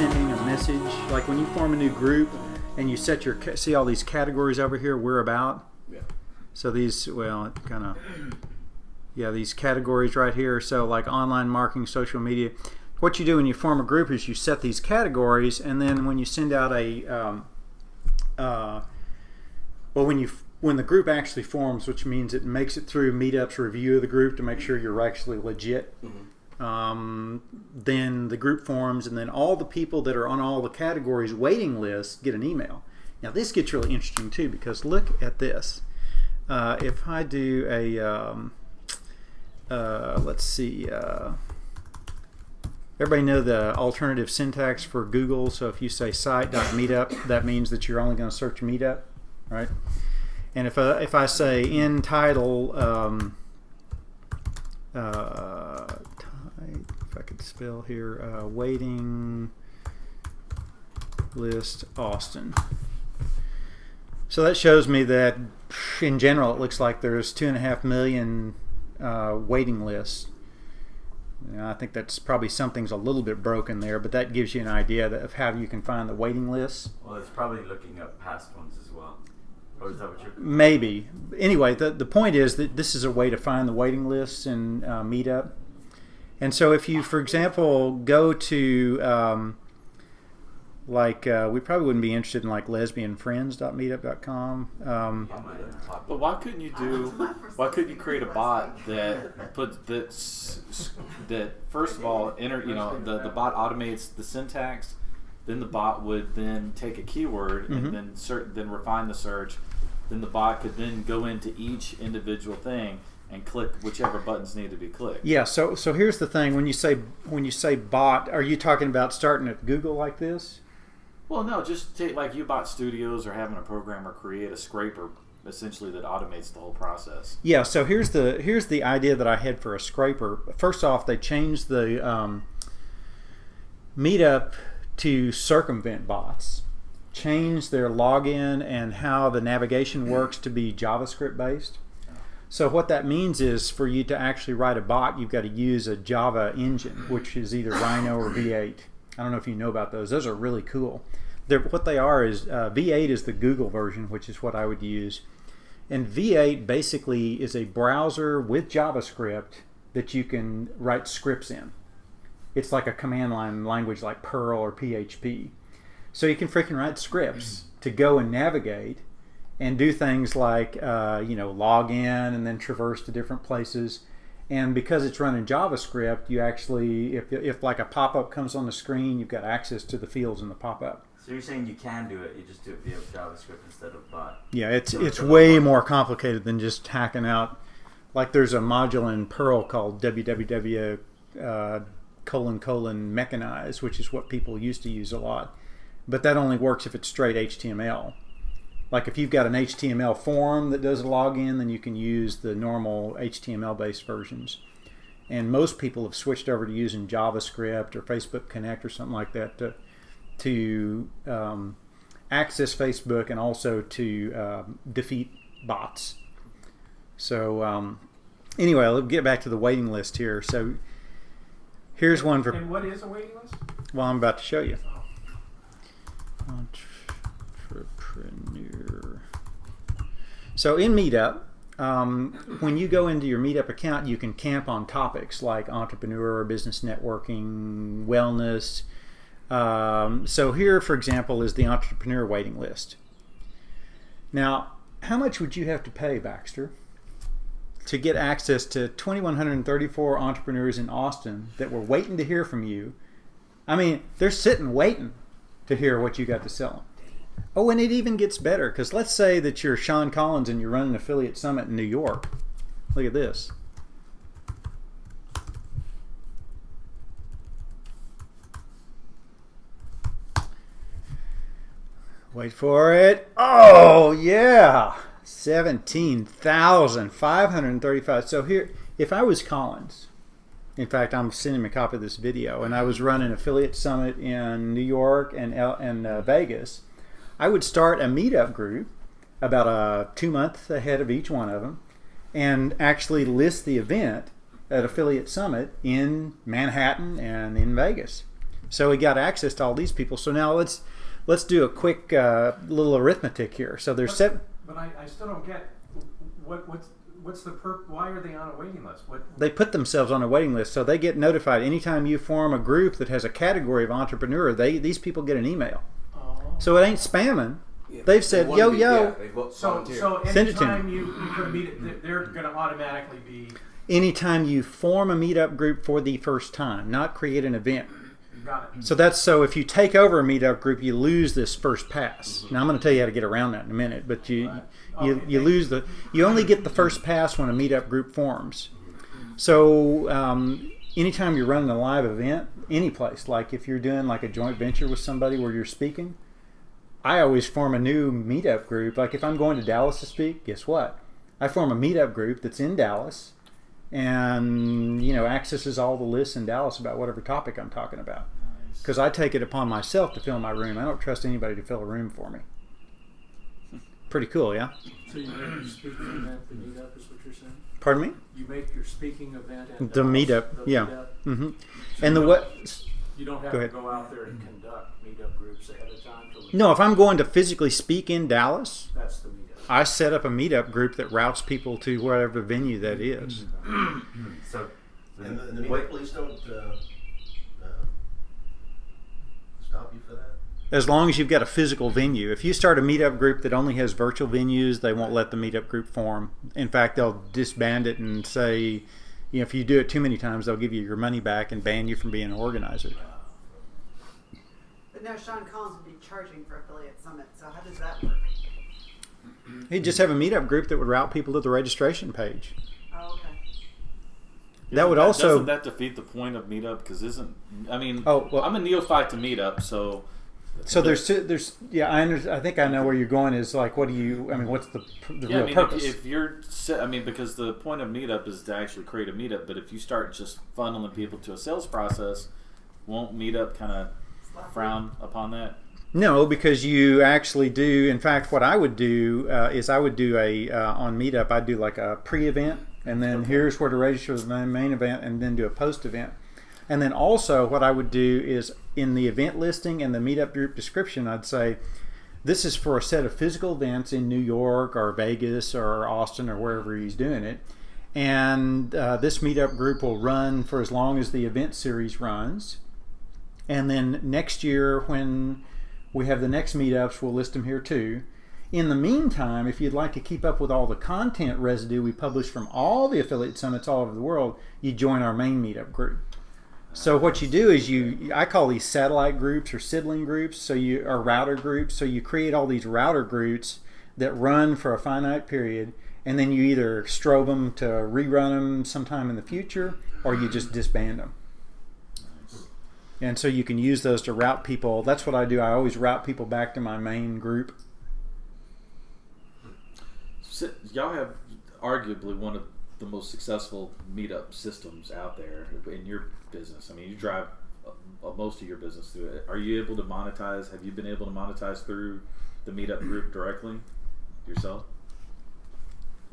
sending a message, like when you form a new group and you set your, see all these categories over here, we're about. Yeah. So these, well, kind of, yeah, these categories right here. So like online marketing, social media. What you do when you form a group is you set these categories, and then when you send out a, when the group actually forms, which means it makes it through Meetup's review of the group to make sure you're actually legit. Then the group forms, and then all the people that are on all the categories waiting lists get an email. Now this gets really interesting too, because look at this. If I do a, let's see, everybody know the alternative syntax for Google. So if you say site.meetup, that means that you're only going to search Meetup, right? And if I say in title, if I could spell here, waiting list Austin. So that shows me that in general it looks like there's 2.5 million waiting lists. I think that's probably something's a little bit broken there, but that gives you an idea of how you can find the waiting lists. Well, it's probably looking up past ones as well. Or is that what you're... Maybe. Anyway, the point is that this is a way to find the waiting lists in Meetup. And so if you, for example, go to, we probably wouldn't be interested in like lesbianfriends.meetup.com. But why couldn't you create a bot that that first of all the bot automates the syntax, then the bot would then take a keyword and then refine the search, then the bot could then go into each individual thing and click whichever buttons need to be clicked. Yeah, so here's the thing, when you say bot, are you talking about starting at Google like this? Well, no, just take like Ubot Studios or having a programmer create a scraper essentially that automates the whole process. Yeah, so here's the idea that I had for a scraper. First off, they changed the Meetup to circumvent bots, changed their login and how the navigation works to be JavaScript based. So what that means is for you to actually write a bot, you've got to use a Java engine, which is either Rhino or V8. I don't know if you know about those. Those are really cool. What they are is V8 is the Google version, which is what I would use. And V8 basically is a browser with JavaScript that you can write scripts in. It's like a command line language like Perl or PHP. So you can freaking write scripts to go and navigate and do things like log in and then traverse to different places. And because it's running JavaScript, you actually, if like a pop-up comes on the screen, you've got access to the fields in the pop-up. So you're saying you can do it, you just do it via JavaScript instead of bot. Yeah, it's way more complicated than just hacking out. Like there's a module in Perl called www mechanize, which is what people used to use a lot. But that only works if it's straight HTML. Like if you've got an HTML form that does a login, then you can use the normal HTML-based versions. And most people have switched over to using JavaScript or Facebook Connect or something like that to access Facebook and also to defeat bots. So anyway, let's get back to the waiting list here. So here's one for... And what is a waiting list? Well, I'm about to show you. Entrepreneur. So in Meetup, when you go into your Meetup account, you can camp on topics like entrepreneur, business networking, wellness. So here, for example, is the entrepreneur waiting list. Now, how much would you have to pay, Baxter, to get access to 2,134 entrepreneurs in Austin that were waiting to hear from you? I mean, they're sitting waiting to hear what you got to sell them. Oh, and it even gets better, because let's say that you're Sean Collins and you're running an affiliate summit in New York. Look at this. Wait for it. Oh, yeah. 17,535. So here, if I was Collins, in fact, I'm sending him a copy of this video, and I was running affiliate summit in New York and Vegas, I would start a Meetup group about 2 months ahead of each one of them and actually list the event at Affiliate Summit in Manhattan and in Vegas. So he got access to all these people. So now let's do a quick little arithmetic here. So there's seven. But I still don't get what's the why are they on a waiting list? They put themselves on a waiting list, so they get notified anytime you form a group that has a category of entrepreneur. These people get an email. Oh. So it ain't spamming. Yeah, They've said, they wanna yo. they vote So volunteer. Send it to anytime me. you put a meet, they're going to automatically be Anytime you form a meetup group for the first time, not create an event. got it. So if you take over a meetup group, you lose this first pass. Now I'm going to tell you how to get around that in a minute, but you only get the first pass when a meetup group forms. So anytime you're running a live event, any place, like if you're doing like a joint venture with somebody where you're speaking, I always form a new meetup group. Like if I'm going to Dallas to speak, guess what? I form a meetup group that's in Dallas, and accesses all the lists in Dallas about whatever topic I'm talking about. Because I take it upon myself to fill my room. I don't trust anybody to fill a room for me. Pretty cool, yeah? So you make your speaking event the meetup is what you're saying? Pardon me? You make your speaking event at The Dallas, meetup, the yeah. meetup. Mm-hmm. So And the you what? You don't have Go to ahead. go out there and conduct meetup groups ahead of time. No, if I'm going to physically speak in Dallas, That's the meetup. I set up a meetup group that routes people to whatever venue that is. So, And the meetup police don't stop you for that? As long as you've got a physical venue. If you start a meetup group that only has virtual venues, they won't let the meetup group form. In fact, they'll disband it and say, if you do it too many times, they'll give you your money back and ban you from being an organizer. But now Sean Collins would be charging for Affiliate Summit, so how does that work? He'd just have a meetup group that would route people to the registration page. Oh, okay. That would also- doesn't that defeat the point of meetup? Because Oh, well- I'm a neophyte to meetup, so I think I know where you're going. Is like, what's the real purpose? If because the point of meetup is to actually create a meetup, but if you start just funneling people to a sales process, won't meetup kind of frown upon that? No, because you actually do. In fact, what I would do is I would do on Meetup, I'd do like a pre-event, and then here's where to register for the main event, and then do a post-event. And then also what I would do is in the event listing and the Meetup group description, I'd say, this is for a set of physical events in New York or Vegas or Austin or wherever he's doing it. And this Meetup group will run for as long as the event series runs. And then next year when we have the next meetups, we'll list them here too. In the meantime, if you'd like to keep up with all the content residue we publish from all the affiliate summits all over the world, you join our main meetup group. So what you do is I call these satellite groups or sibling groups, or router groups. So you create all these router groups that run for a finite period, and then you either strobe them to rerun them sometime in the future, or you just disband them. And so you can use those to route people. That's what I do. I always route people back to my main group. So, y'all have arguably one of the most successful meetup systems out there in your business. I mean, you drive most of your business through it. Are you able to monetize? Have you been able to monetize through the meetup group directly yourself?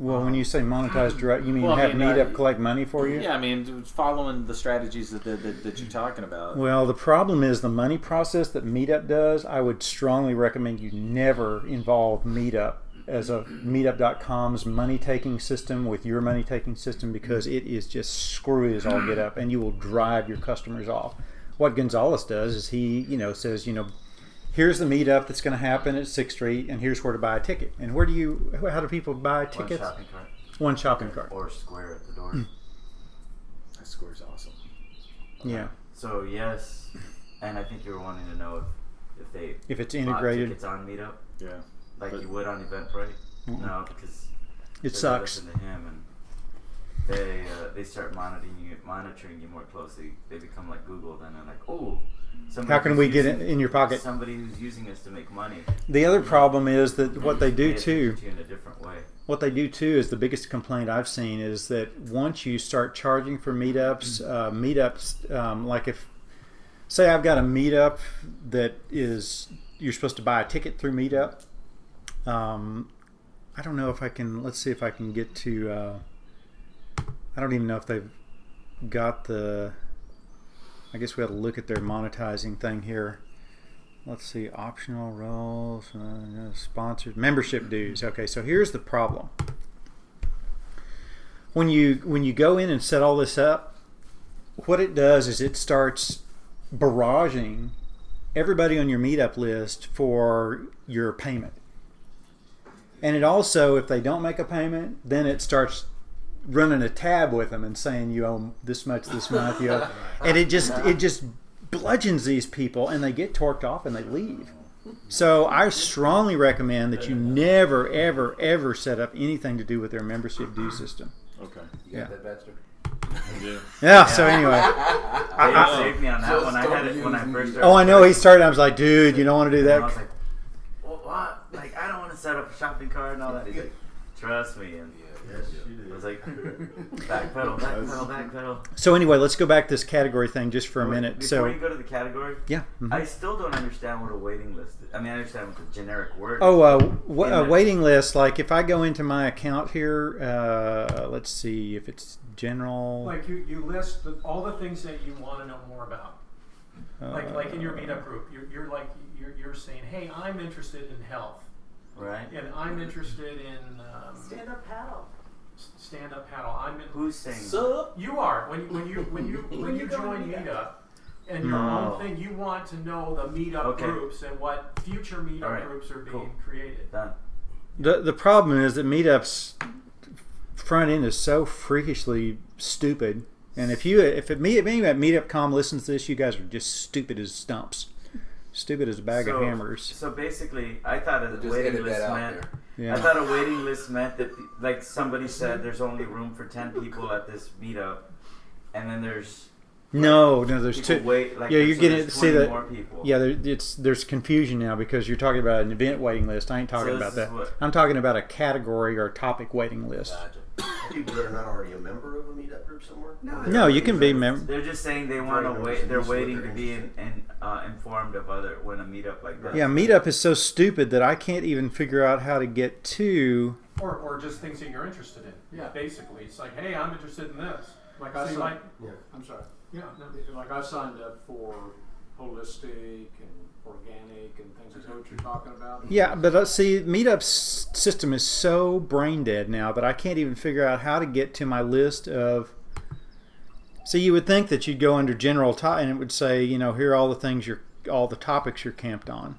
Well, when you say monetize direct, you mean have Meetup collect money for you? Yeah, I mean, following the strategies that you're talking about. Well, the problem is the money process that Meetup does. I would strongly recommend you never involve Meetup as a Meetup.com's money-taking system with your money-taking system, because it is just screwy as all get up, and you will drive your customers off. What Gonzalez does is he, says, here's the meetup that's going to happen at 6th Street, and here's where to buy a ticket. And how do people buy tickets? One shopping cart. One shopping cart. Or Square at the door. That Square's awesome. Yeah. So yes, and I think you were wanting to know If it's bought integrated. tickets on Meetup, Yeah. like But- you would on Eventbrite. No, because It sucks. They listen to him, and they start monitoring you more closely. They become like Google, then they're like, oh. How can we get it in your pocket? Somebody who's using us to make money. The other problem is that what they do Pay too. attention to you in a different way. What they do too is the biggest complaint I've seen is that once you start charging for meetups, like if, say I've got a meetup that is, you're supposed to buy a ticket through Meetup. I don't know if I can, let's see if I can get to, I don't even know if they've got the, I guess we have to look at their monetizing thing here. Let's see, optional roles, sponsored membership dues. Okay, so here's the problem. When you go in and set all this up, what it does is it starts barraging everybody on your meetup list for your payment. And it also, if they don't make a payment, then it starts running a tab with them and saying you owe this much this month, you owe, and it just bludgeons these people, and they get torqued off and they leave. So I strongly recommend that you never, ever, ever set up anything to do with their membership due system. Okay. You got that, Baxter? Yeah. So anyway, They saved me on that one. I had it when I first started. oh, I know he started. I was like, dude, you don't want to do And I that. was like, well, what? Like, I don't want to set up a shopping cart and all that. He's like, trust me. And Yes, you I do. was like, backpedal. So anyway, let's go back to this category thing just for a minute. Before So you go to the category, yeah. I still don't understand what a waiting list is. I mean, I understand what the generic word Oh, is. a waiting list. Like if I go into my account here, let's see if it's general. Like you list all the things that you want to know more about. Like in your meetup group, you're saying, hey, I'm interested in health, Right? and I'm interested in Stand up paddle. stand up paddle. Who's saying You are when you you go join to meetup. meetup and your Oh. own thing. You want to know the meetup Okay. groups and what future meetup All right. groups are being Cool. created. Done. The problem is that Meetup's front end is so freakishly stupid. And if anybody at Meetup.com listens to this, you guys are just stupid as stumps. Stupid as a bag of hammers. So basically, I thought a Just waiting edit list that out meant. there. Yeah. I thought a waiting list meant that, like somebody said, there's only room for 10 people at this meetup, and then there's No, there's people two. wait. Like, Yeah, you're so getting there's see 20 that. more people. Yeah, there's confusion now because you're talking about an event waiting list. I ain't talking So about this that. is what- I'm talking about a category or topic waiting list. Gotcha. People that are not already a member of a meetup group somewhere? No, No, you can be member. They're just saying they want to Join wait. members They're and see what waiting they're to be interested informed of other when a meetup like that. Yeah, Meetup is so stupid that I can't even figure out how to get to. Or just things that you're interested in. Yeah. Basically, it's like, hey, I'm interested in this. Like So I you signed, might, Yeah. I'm sorry. yeah, no, Like I signed up for holistic and organic and things. Is that what you're talking about? Yeah, but see, Meetup's system is so brain dead now that I can't even figure out how to get to my list of. So you would think that you'd go under general and it would say, here are all the things all the topics you're camped on.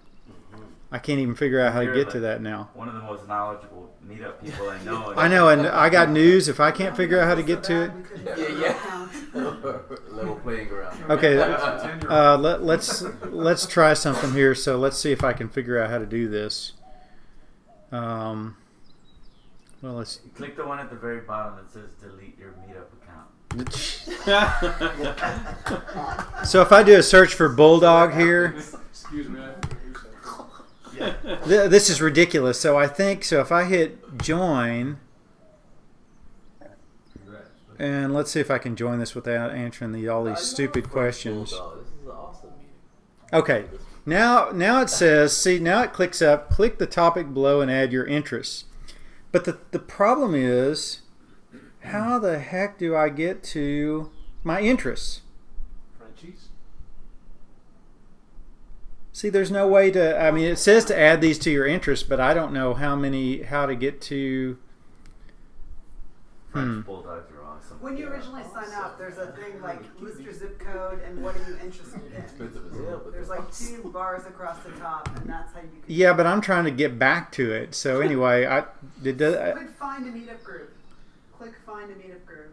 I can't even figure out how to You're get to like that now. One of the most knowledgeable meetup people I know. I know, and I got news. If I can't figure out how to get to it, Yeah. Level playing ground. okay. Tenure. Let's try something here. So let's see if I can figure out how to do this. Well, let's. Click the one at the very bottom that says delete your meetup account. So if I do a search for Bulldog here, Excuse me. I didn't hear you say that. Yeah. this is ridiculous. So I think so. If I hit join, and let's see if I can join this without answering all these stupid questions. Bulldog. This is an awesome meeting. Okay. Now it says, see, now it clicks up, click the topic below and add your interests. But the problem is, how the heck do I get to my interests? Frenchies. See, there's no way to, I mean, it says to add these to your interests, but I don't know how to get to, French bulldogs are awesome. When you originally sign up, there's a thing like list your zip code and what are you interested in. Expensive as hell, but There's like 2 bars across the top, and that's how you can. yeah, but I'm trying to get back to it. So anyway, Click find a meetup group. Click find a meetup group.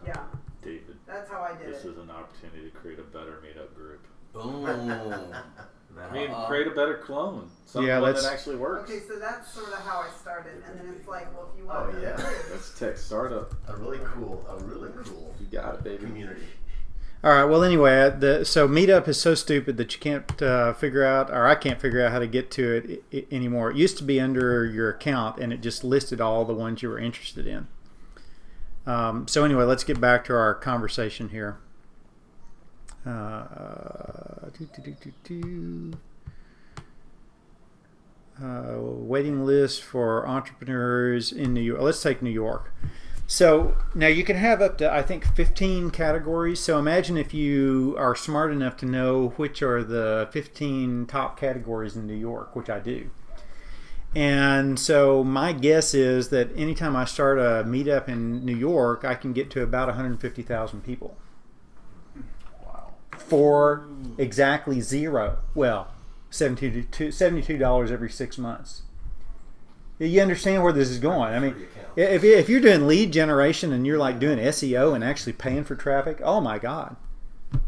Yeah, David, that's how I did this it. is an opportunity to create a better meetup group. boom. That- I mean, create a better clone. Something Yeah, one let's- that actually works. Okay, so that's sort of how I started, and then it's like, well, if you Oh, want yeah. That's tech startup. A really cool You got it, baby. community. All right. Well, anyway, so Meetup is so stupid that you can't figure out, or I can't figure out how to get to it anymore. It used to be under your account, and it just listed all the ones you were interested in. So anyway, let's get back to our conversation here. Waiting list for entrepreneurs in New York. Let's take New York. So now you can have up to, I think, 15 categories. So imagine if you are smart enough to know which are the 15 top categories in New York, which I do. And so my guess is that anytime I start a meetup in New York, I can get to about 150,000 people. Wow. For exactly zero. Well, $72 every 6 months. You understand where this is going. I mean, if you're doing lead generation and you're like doing SEO and actually paying for traffic, oh my God,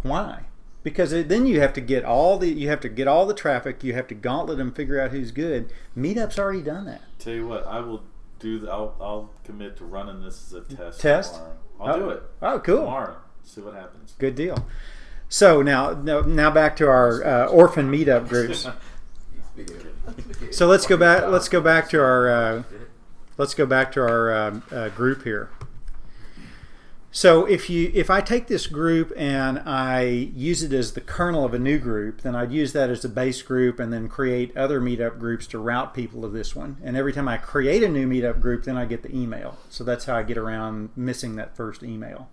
why? Because then you have to get all the traffic. You have to gauntlet them, figure out who's good. Meetup's already done that. Tell you what, I will do. I'll commit to running this as a test. Test? Tomorrow. I'll do it. Oh, cool. Tomorrow. See what happens. Good deal. So now back to our orphan meetup groups. So let's go back. Let's go back to our group here. So if I take this group and I use it as the kernel of a new group, then I'd use that as a base group and then create other meetup groups to route people to this one. And every time I create a new meetup group, then I get the email. So that's how I get around missing that first email,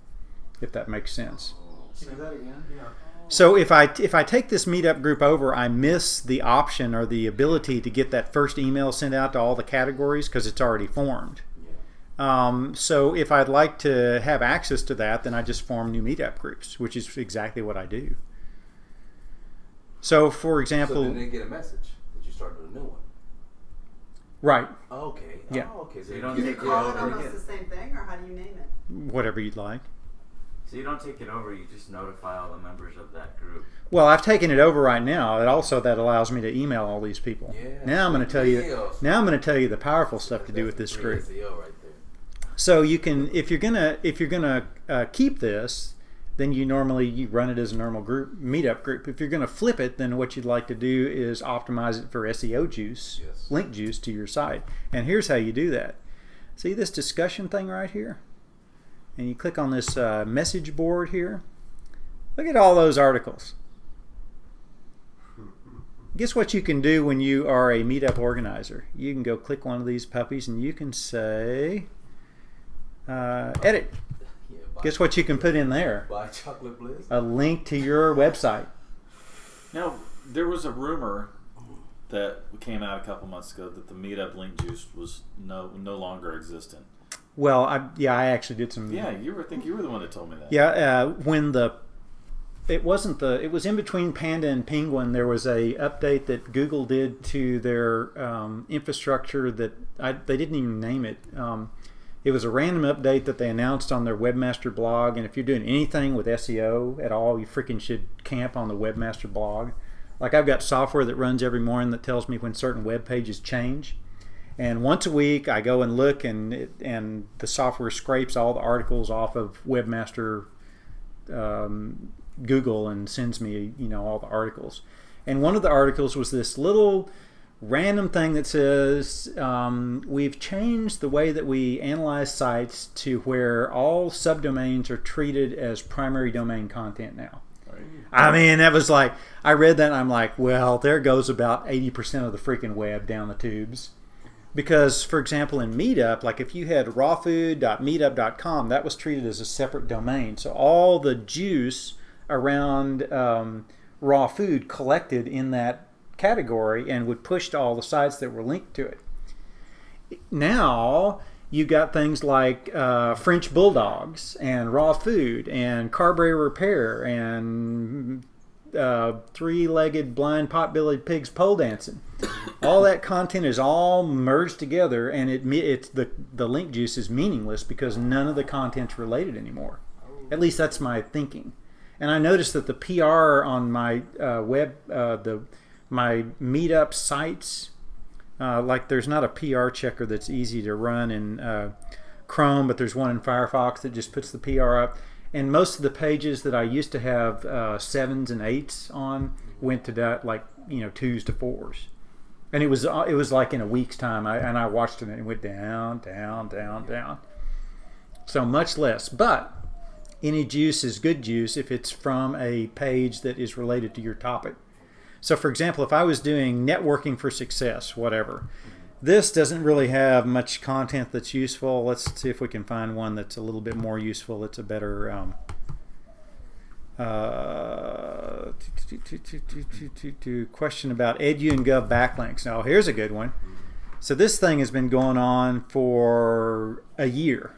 if that makes sense. Say that again. Yeah. So if I take this meetup group over, I miss the option or the ability to get that first email sent out to all the categories because it's already formed. So if I'd like to have access to that, then I just form new meetup groups, which is exactly what I do. So for example... So then they get a message that you started a new one. Right. Oh, okay. Yeah. Oh, okay. So You you don't don't Do you take call it it over almost again. the same thing, or how do you name it? Whatever you'd like. So you don't take it over, you just notify all the members of that group. Well, I've taken it over right now. It also that allows me to email all these people. Yeah, Now I'm going to tell you. deals. Now I'm going to tell you the powerful stuff to do with this group. SEO right there. So you can, if you're gonna keep this, then you run it as a normal group meetup group. If you're gonna flip it, then what you'd like to do is optimize it for SEO juice, Yes. link juice to your site. And here's how you do that. See this discussion thing right here, and you click on this message board here. Look at all those articles. Guess what you can do when you are a meetup organizer? You can go click one of these puppies and you can say. Edit. Yeah, Guess what you can put in there? Buy chocolate bliss. A link to your website. Now, there was a rumor that came out a couple months ago that the Meetup link juice was no longer existent. Well, I actually did some. Yeah, I think you were the one that told me that. Yeah, when it was in between Panda and Penguin. There was a update that Google did to their infrastructure that they didn't even name it. It was a random update that they announced on their Webmaster blog, and if you're doing anything with SEO at all, you freaking should camp on the Webmaster blog. Like I've got software that runs every morning that tells me when certain web pages change, and once a week I go and look, and the software scrapes all the articles off of Webmaster Google and sends me all the articles. And one of the articles was this little random thing that says we've changed the way that we analyze sites to where all subdomains are treated as primary domain content now. Right. I mean, that was like, I read that and I'm like, well, there goes about 80% of the freaking web down the tubes. Because, for example, in Meetup, like if you had rawfood.meetup.com, that was treated as a separate domain. So all the juice around raw food collected in that category and would push to all the sites that were linked to it. Now you got things like French bulldogs and raw food and Carberry repair and three-legged blind pot-bellied pigs pole dancing. All that content is all merged together, and it's the link juice is meaningless because none of the content's related anymore. At least that's my thinking. And I noticed that the PR on my my meetup sites, like there's not a PR checker that's easy to run in Chrome, but there's one in Firefox that just puts the PR up. And most of the pages that I used to have 7s and 8s on went to that, like 2s to 4s, and it was like in a week's time. I watched it and it went down, down, down, down. So much less, but any juice is good juice if it's from a page that is related to your topic. So, for example, if I was doing networking for success, whatever, This doesn't really have much content that's useful. Let's see if we can find one that's a little bit more useful. It's a better question about Edu and Gov backlinks. Now, here's a good one. So this thing has been going on for a year,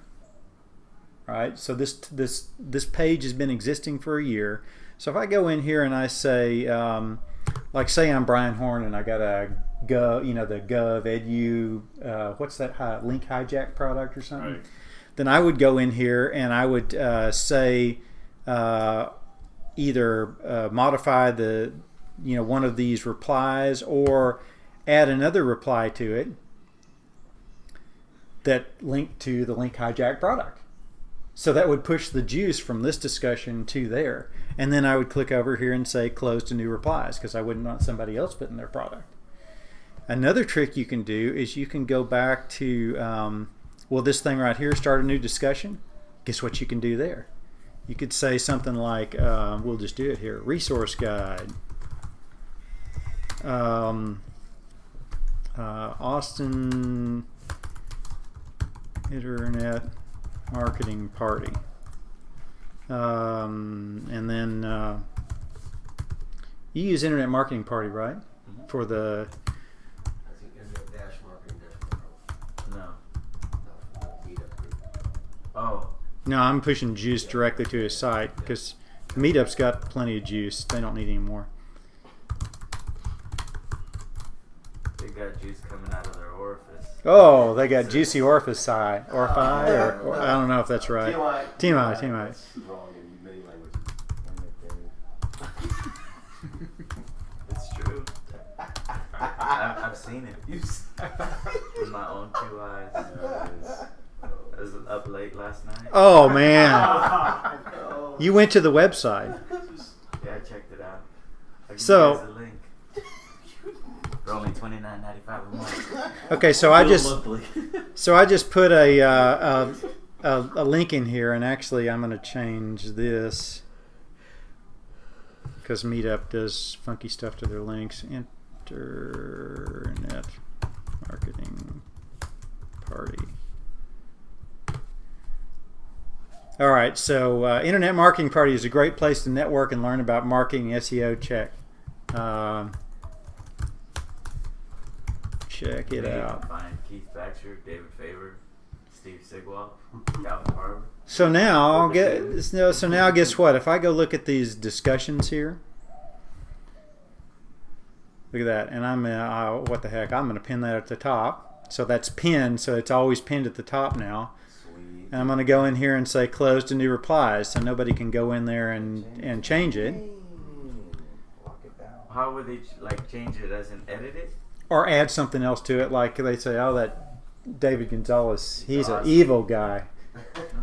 right? So this page has been existing for a year. So if I go in here and I say, like say I'm Brian Horn and I got a Gov, the Gov Edu, what's that link hijack product or something? Right. Then I would go in here and I would say either modify the one of these replies or add another reply to it that linked to the link hijack product. So that would push the juice from this discussion to there. And then I would click over here and say close to new replies because I wouldn't want somebody else putting their product. Another trick you can do is you can go back to, this thing right here, start a new discussion. Guess what you can do there? You could say something like, we'll just do it here, resource guide. Austin Internet Marketing Party. And then you use Internet Marketing Party, right? Mm-hmm. For the... I think internet-marketing-pro. No. No, meetup group. Oh. No, I'm pushing juice directly to his site because Meetup's got plenty of juice. They don't need any more. They got juice coming out of their orifice. Oh, they got juicy orifice side. Orphi, or I don't know if that's right. TMI. TMI. That's wrong in many languages. It's true. I've seen it. With my own 2 eyes. I was up late last night. Oh, man. You went to the website. Yeah, I checked it out. I'll give So- you guys the link. For only $29.95 a month. Okay, so I just... Monthly. So I just put a link in here, and actually I'm going to change this because Meetup does funky stuff to their links. Internet Marketing Party. All right, so Internet Marketing Party is a great place to network and learn about marketing and SEO. Check it out. Find Keith Thatcher, David Faber, Steve Sigwell, Calvin Barber. So now, guess what? If I go look at these discussions here, look at that, and I'm what the heck? I'm going to pin that at the top. So that's pinned, so it's always pinned at the top now. Sweet. And I'm going to go in here and say close to new replies, so nobody can go in there and change it Lock it down. How would they change it as in edit it? or add something else to it. Like they say, oh, that David Gonzalez, he's an Awesome. evil guy.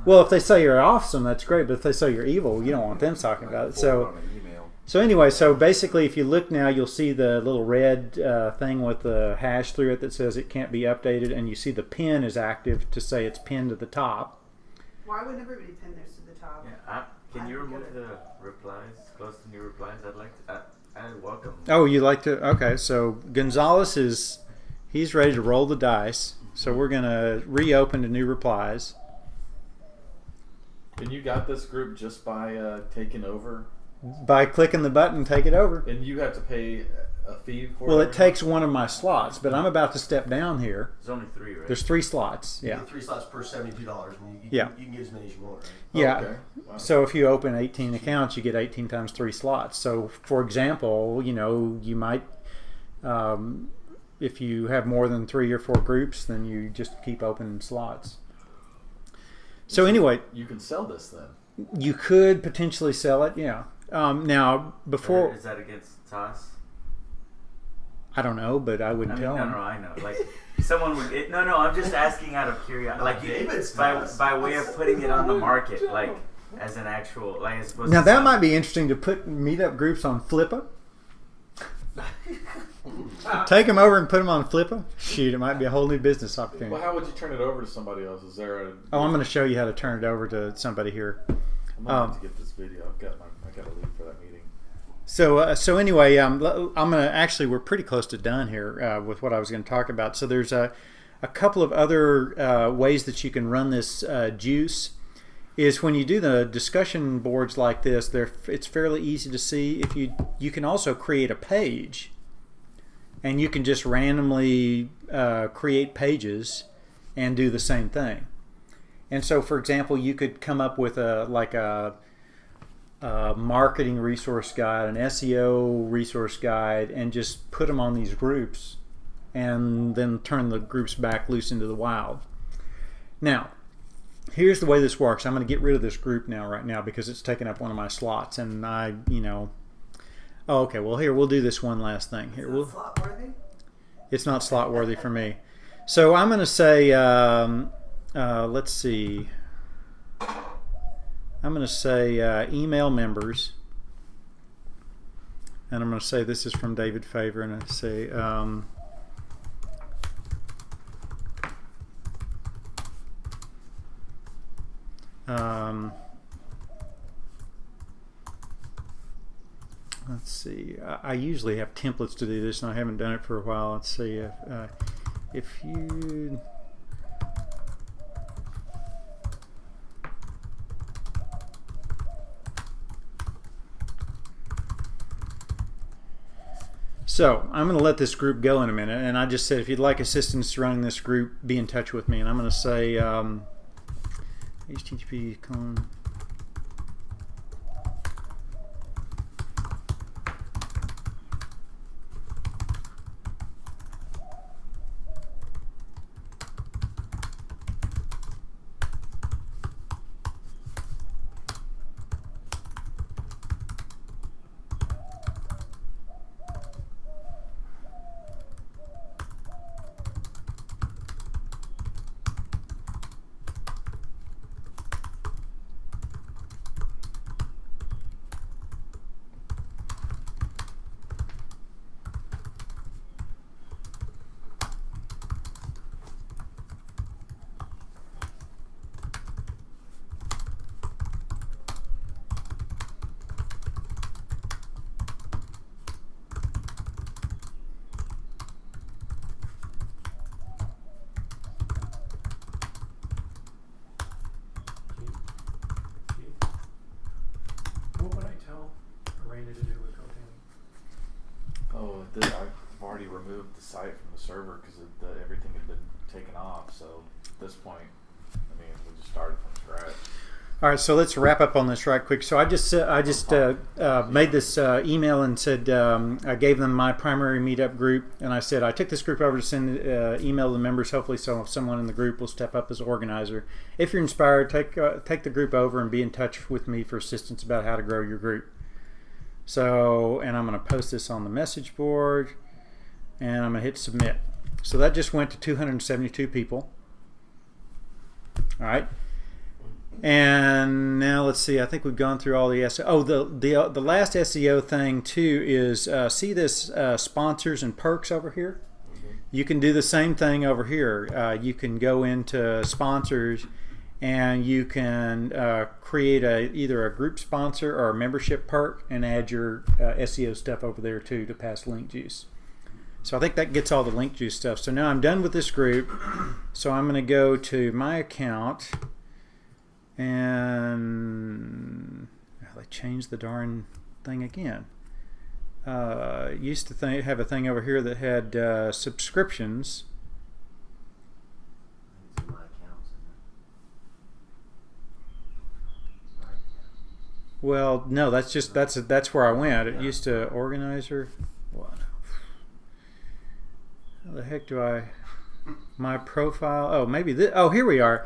Well, if they say you're awesome, that's great. But if they say you're evil, you don't want them talking about it. Forward on an email. So anyway, so basically, if you look now, you'll see the little red thing with the hash through it that says it can't be updated, and you see the pin is active to say it's pinned to the top. Why would everybody pin theirs to the top? Yeah, can you I remove get the replies? Close to new replies. I'd like to. I welcome. Oh, you like to? Okay, so Gonzalez he's ready to roll the dice. So we're gonna reopen to new replies. And you got this group just by taking over, By clicking the button, take it over. and you have to pay a fee for Well, it. it takes one of my slots, but I'm about to step down here. There's only 3, right? There's 3 slots. You Yeah. get 3 slots per $72, and you Yeah. can get as many as you want, right? Yeah. Okay. Wow. So if you open 18 accounts, you get 18 times 3 slots. So for example, you might, if you have more than 3 or 4 groups, then you just keep opening slots. So anyway, You can sell this then. you could potentially sell it. Yeah. Now before, Is that against TOS? I don't know, but I wouldn't tell no, them. I know. Like someone would. No, I'm just asking out of curiosity. Like David's by TOS. way of putting it on the market, like as an actual, like as opposed Now to that some- might be interesting to put meetup groups on Flippa. Take them over and put them on Flippa. Shoot, it might be a whole new business opportunity. Well, how would you turn it over to somebody else? Is there a? Oh, I'm going to show you how to turn it over to somebody here. I'm gonna have to get this video. I got to leave for that meeting. So anyway, I'm gonna actually we're pretty close to done here with what I was going to talk about. So there's a couple of other ways that you can run this juice. Is when you do the discussion boards like this, it's fairly easy to see. If you can also create a page, and you can just randomly create pages and do the same thing. And so, for example, you could come up with a marketing resource guide, an SEO resource guide, and just put them on these groups, and then turn the groups back loose into the wild. Now, here's the way this works. I'm going to get rid of this group right now because it's taking up one of my slots, and oh, okay. Well, here we'll do this one last thing. Here, slot worthy? It's not slot worthy for me. So I'm going to say, let's see. I'm going to say email members, and I'm going to say this is from David Favor, and I say let's see. I usually have templates to do this, and I haven't done it for a while. Let's see if you. So I'm going to let this group go in a minute, and I just said if you'd like assistance running this group, be in touch with me. And I'm going to say HTTP colon. What would I tell Arena to do with Coding? Oh, I've already removed the site from the server because everything had been taken off. So at this point, I mean, we just started from scratch. All right, so let's wrap up on this right quick. So I just made this email and said I gave them my primary meetup group, and I said I took this group over to send email to the members. Hopefully, someone in the group will step up as organizer. If you're inspired, take the group over and be in touch with me for assistance about how to grow your group. So, and I'm going to post this on the message board, and I'm going to hit submit. So that just went to 272 people. All right. And now let's see. I think we've gone through all the SEO. Oh, the last SEO thing too is see this sponsors and perks over here. You can do the same thing over here. You can go into sponsors, and you can create either a group sponsor or a membership perk, and add your SEO stuff over there too to pass link juice. So I think that gets all the link juice stuff. So now I'm done with this group. So I'm going to go to my account. And they changed the darn thing again. Used to have a thing over here that had subscriptions. Well, no, that's where I went. It used to organizer. What? How the heck do I? My profile. Oh, maybe this. Oh, here we are.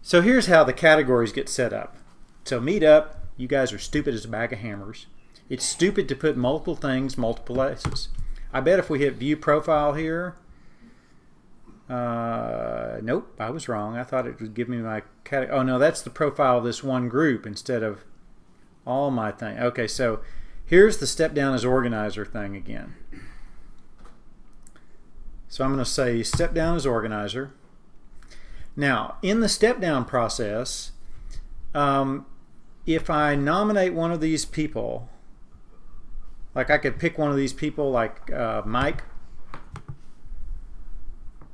So here's how the categories get set up. So Meetup, you guys are stupid as a bag of hammers. It's stupid to put multiple things multiple places. I bet if we hit view profile here, nope, I was wrong. I thought it would give me my category. Oh no, that's the profile of this one group instead of all my thing. Okay, so here's the step down as organizer thing again. So I'm going to say step down as organizer. Now, in the step-down process, if I nominate one of these people, Like I could pick one of these people, like Mike.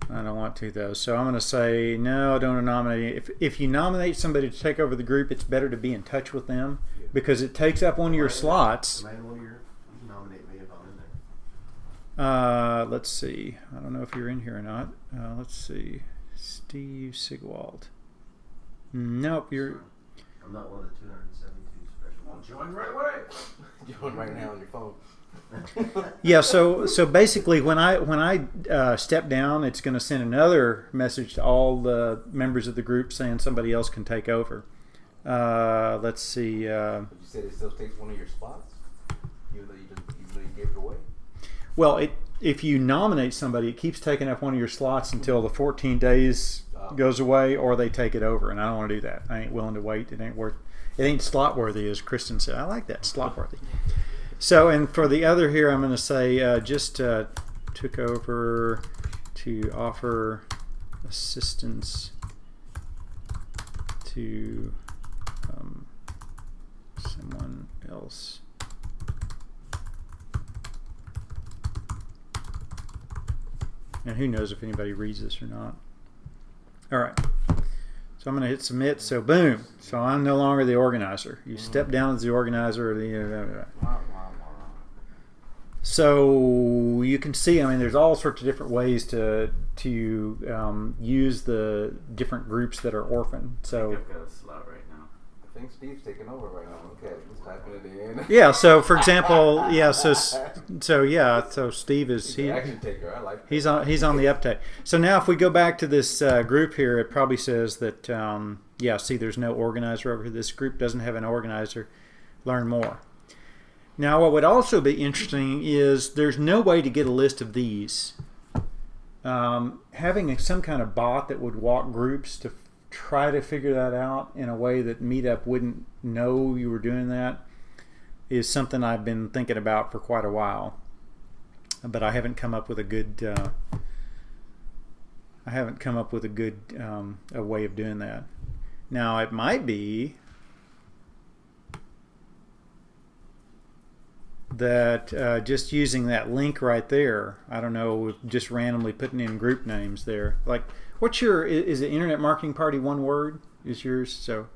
I don't want to though, so I'm going to say no. Don't nominate. If you nominate somebody to take over the group, it's better to be in touch with them because it takes up one of your slots. Emmanuel, you can nominate me if I'm in there. Let's see. I don't know if you're in here or not. Let's see. Steve Sigwald. Nope, you're. I'm not one of the 272 special ones. Join right away. Join right now on your phone. Yeah. So basically, when I step down, it's going to send another message to all the members of the group saying somebody else can take over. Let's see. But you said it still takes one of your spots, even though you gave it away. Well, if you nominate somebody, it keeps taking up one of your slots until the 14 days goes away, or they take it over. And I don't want to do that. I ain't willing to wait. It ain't slot worthy, as Kristen said. I like that, slot worthy. So, and for the other here, I'm going to say just took over to offer assistance to someone else. And who knows if anybody reads this or not. All right. So I'm going to hit submit. So boom. So I'm no longer the organizer. You step down as the organizer. So you can see, I mean, there's all sorts of different ways to use the different groups that are orphaned. So I've got a slot right now. I think Steve's taking over right now. Look at it. He's typing it in. yeah. So for example, yeah. So Steve is He's an action taker. I like that. He's on the uptake. So now if we go back to this group here, it probably says that yeah. See, there's no organizer over here. This group doesn't have an organizer. Learn more. Now, what would also be interesting is there's no way to get a list of these. Having some kind of bot that would walk groups to try to figure that out in a way that Meetup wouldn't know you were doing that is something I've been thinking about for quite a while. But I haven't come up with a good a way of doing that. Now, it might be that just using that link right there, I don't know, just randomly putting in group names there. Like, what's your, is it Internet Marketing Party one word? Is yours? So,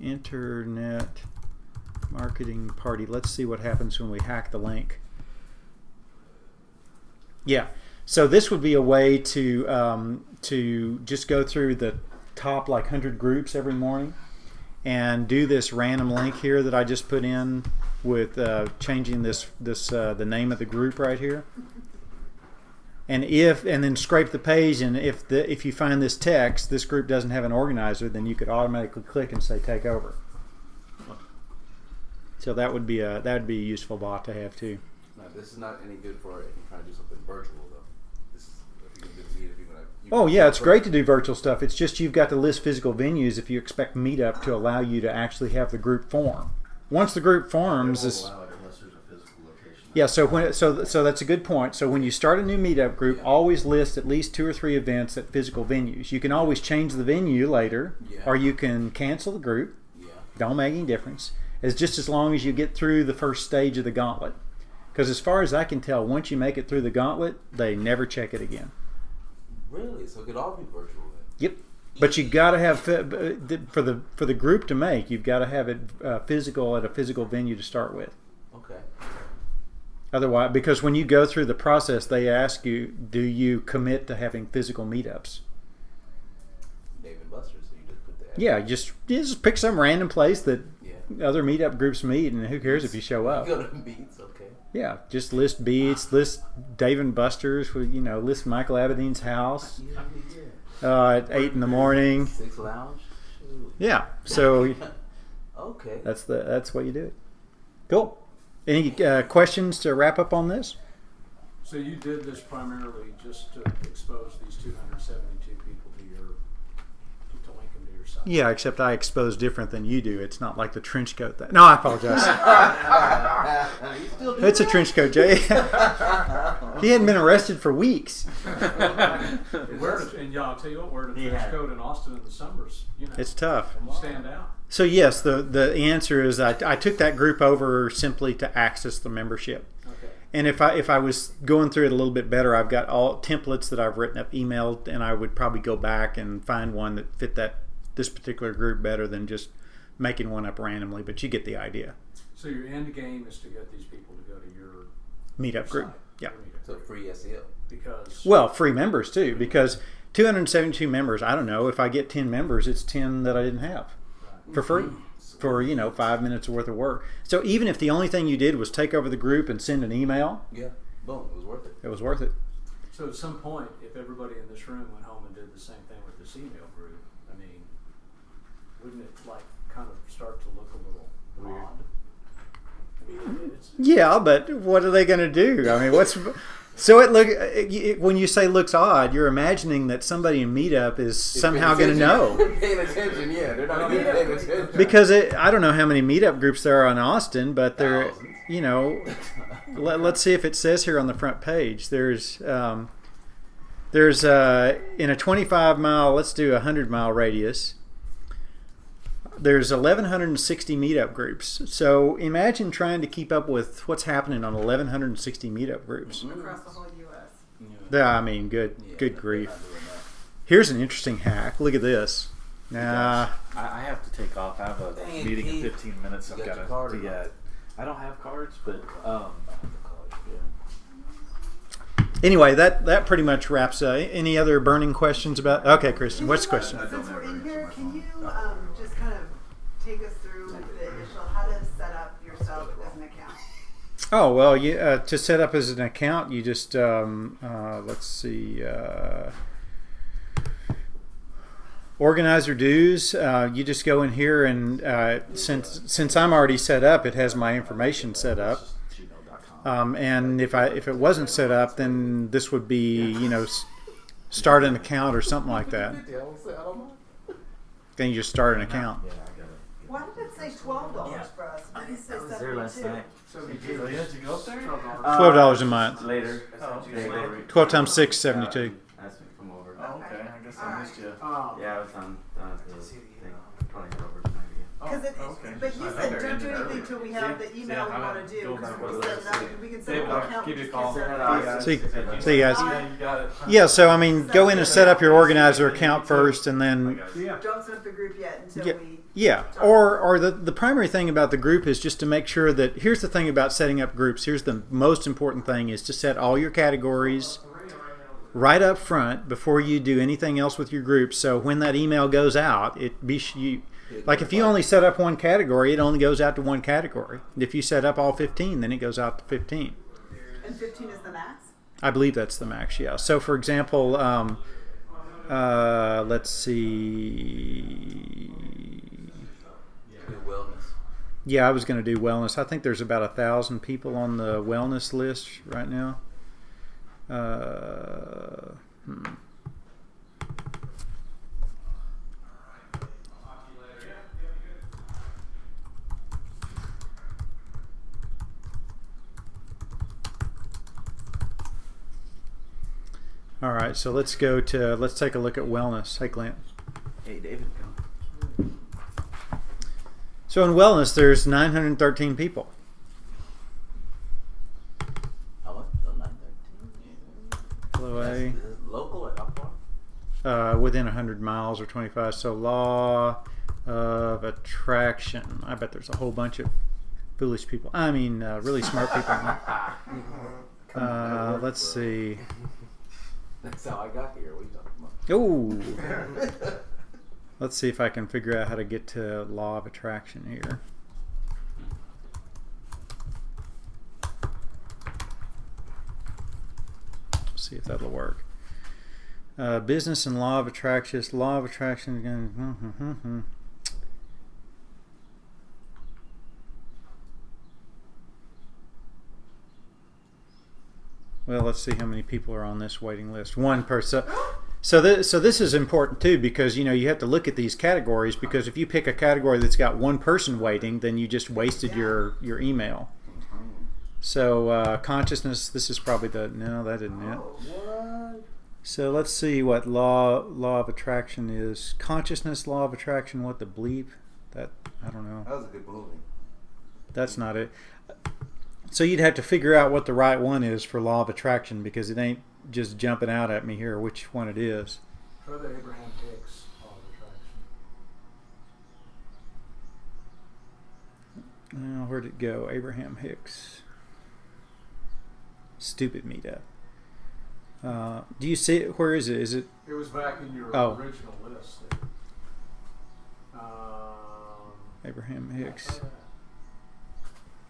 Internet Marketing Party. Let's see what happens when we hack the link. Yeah. So this would be a way to just go through the top like 100 groups every morning and do this random link here that I just put in with changing the name of the group right here, and then scrape the page, and if you find this text, this group doesn't have an organizer, then you could automatically click and say take over. So that would be a useful bot to have too. Now, this is not any good for if you're trying to do something virtual though. This is if you can do Meetup, you're gonna. Oh yeah, it's great to do virtual stuff. It's just you've got to list physical venues if you expect Meetup to allow you to actually have the group form. Once the group forms, They is won't allow it unless there's a physical location. yeah. So that's a good point. So when you start a new Meetup group, always list at least 2 or 3 events at physical venues. You can always change the venue later, or you can cancel the group. Yeah. Don't make any difference. It's just as long as you get through the first stage of the gauntlet. Because as far as I can tell, once you make it through the gauntlet, they never check it again. Really? So it could all be virtual then? Yep. But you got to have for the group to make. You've got to have it physical at a physical venue to start with. Okay. Otherwise, because when you go through the process, they ask you, do you commit to having physical meetups? Dave and Buster's. So you just put the. Yeah, just pick some random place that other meetup groups meet, and who cares if you show up? You go to Beats, okay. Yeah, just list Beats, list Dave and Buster's, list Michael Abedine's house at 8 in the morning. 6 Lounge. Shoot. Yeah, so Okay. that's what you do. Cool. Any questions to wrap up on this? So you did this primarily just to expose these 272 people to link them to your site. Yeah, except I expose different than you do. It's not like the trench coat thing. No, I apologize. You still do It's a that? trench coat, Jay. He hadn't been arrested for weeks. And I'll tell you what, wearing a trench Yeah. coat in Austin in the summers, It's tough. stand out. So yes, the answer is I took that group over simply to access the membership. Okay. And if I was going through it a little bit better, I've got all templates that I've written up, emailed, and I would probably go back and find one that fit this particular group better than just making one up randomly. But you get the idea. So your end game is to get these people to go to your Meetup group. site, Yeah. your meetup So group. free SEO. Because Well, free members too, because 272 members. I don't know if I get 10 members, it's 10 that I didn't have for free. For 5 minutes worth of work. So even if the only thing you did was take over the group and send an email, Yeah. Boom. It was worth it. it was worth it. so at some point, if everybody in this room went home and did the same thing with this email group, I mean, wouldn't it like kind of start to look a little odd? I mean, it's Yeah, but what are they going to do? I mean, what's so when you say looks odd, you're imagining that somebody in Meetup is somehow going to know. Paying attention, yeah. They're not even paying attention. Because I don't know how many Meetup goops there are in Austin, but they're Thousands. let's see if it says here on the front page. There's in a 25 mile, let's do a 100-mile radius. There's 1,160 Meetup groups. So imagine trying to keep up with what's happening on 1,160 Meetup groups. Across the whole U.S. I mean, good grief. Here's an interesting hack. Look at this. I have to take off. I have a Dang it, meeting in Keith. 15 minutes. You I've got got your card to or get. I don't have cards, but yeah. Anyway, that pretty much wraps up. Any other burning questions about? Okay, Kristen, what's the question? Since we're in here, can you just kind of take us through the initial how to set up yourself as an account? Oh well, to set up as an account, you just let's see, organizer dues. You just go in here and since I'm already set up, it has my information set up. And if it wasn't set up, then this would be start an account or something like that. Then you just start an account. Yeah, I got it. Why did it say $12 for us? Why did it say I was there last 72? night. Did you go up there? $12 a month. Later. Oh, Day okay. later. 12 times 6, 72. Asked me to come over. Oh, okay. I guess I missed you. Yeah, I was on the thing. Probably head over tonight again. Because okay. but you I said know don't do they're anything early. till we have the email Yeah, we I want to do. go Because back we over can set it up. We can set David, up an I'll account. give you a we call. just can't set it up. See you guys. Yeah, you got it. Yeah, so I mean, go in and set up your organizer account first, and then Don't set up the group yet until Yeah. we. yeah, or the primary thing about the group is just to make sure that here's the thing about setting up groups. Here's the most important thing is to set all your categories right up front before you do anything else with your group. So when that email goes out, like if you only set up one category, it only goes out to one category. If you set up all 15, then it goes out to 15. And 15 is the max? I believe that's the max, yeah. So, for example, let's see. Do wellness. Yeah, I was going to do wellness. I think there's about 1,000 people on the wellness list right now. All right, so let's take a look at wellness. Hey, Clint. Hey, David. So in wellness, there's 913 people. How much? 913. Below A. Local or how far? Within 100 miles or 25. So law of attraction. I bet there's a whole bunch of foolish people. I mean, really smart people. Let's see. That's how I got here. What are you talking about? Oh, let's see if I can figure out how to get to law of attraction here. See if that'll work. Business and law of attraction. Law of attraction again. Well, let's see how many people are on this waiting list. One person. So this is important too, because you have to look at these categories, because if you pick a category that's got one person waiting, then you just wasted your email. So consciousness. This is probably no, that isn't it. What? So let's see what law of attraction is. Consciousness, law of attraction. What the bleep? That I don't know. That was a good movie. That's not it. So you'd have to figure out what the right one is for law of attraction, because it ain't just jumping out at me here which one it is. Try the Abraham Hicks law of attraction. Where'd it go? Abraham Hicks. Stupid meetup. Do you see it? Where is it? Is it? It was back in your Oh. original list. Abraham I Hicks. saw that.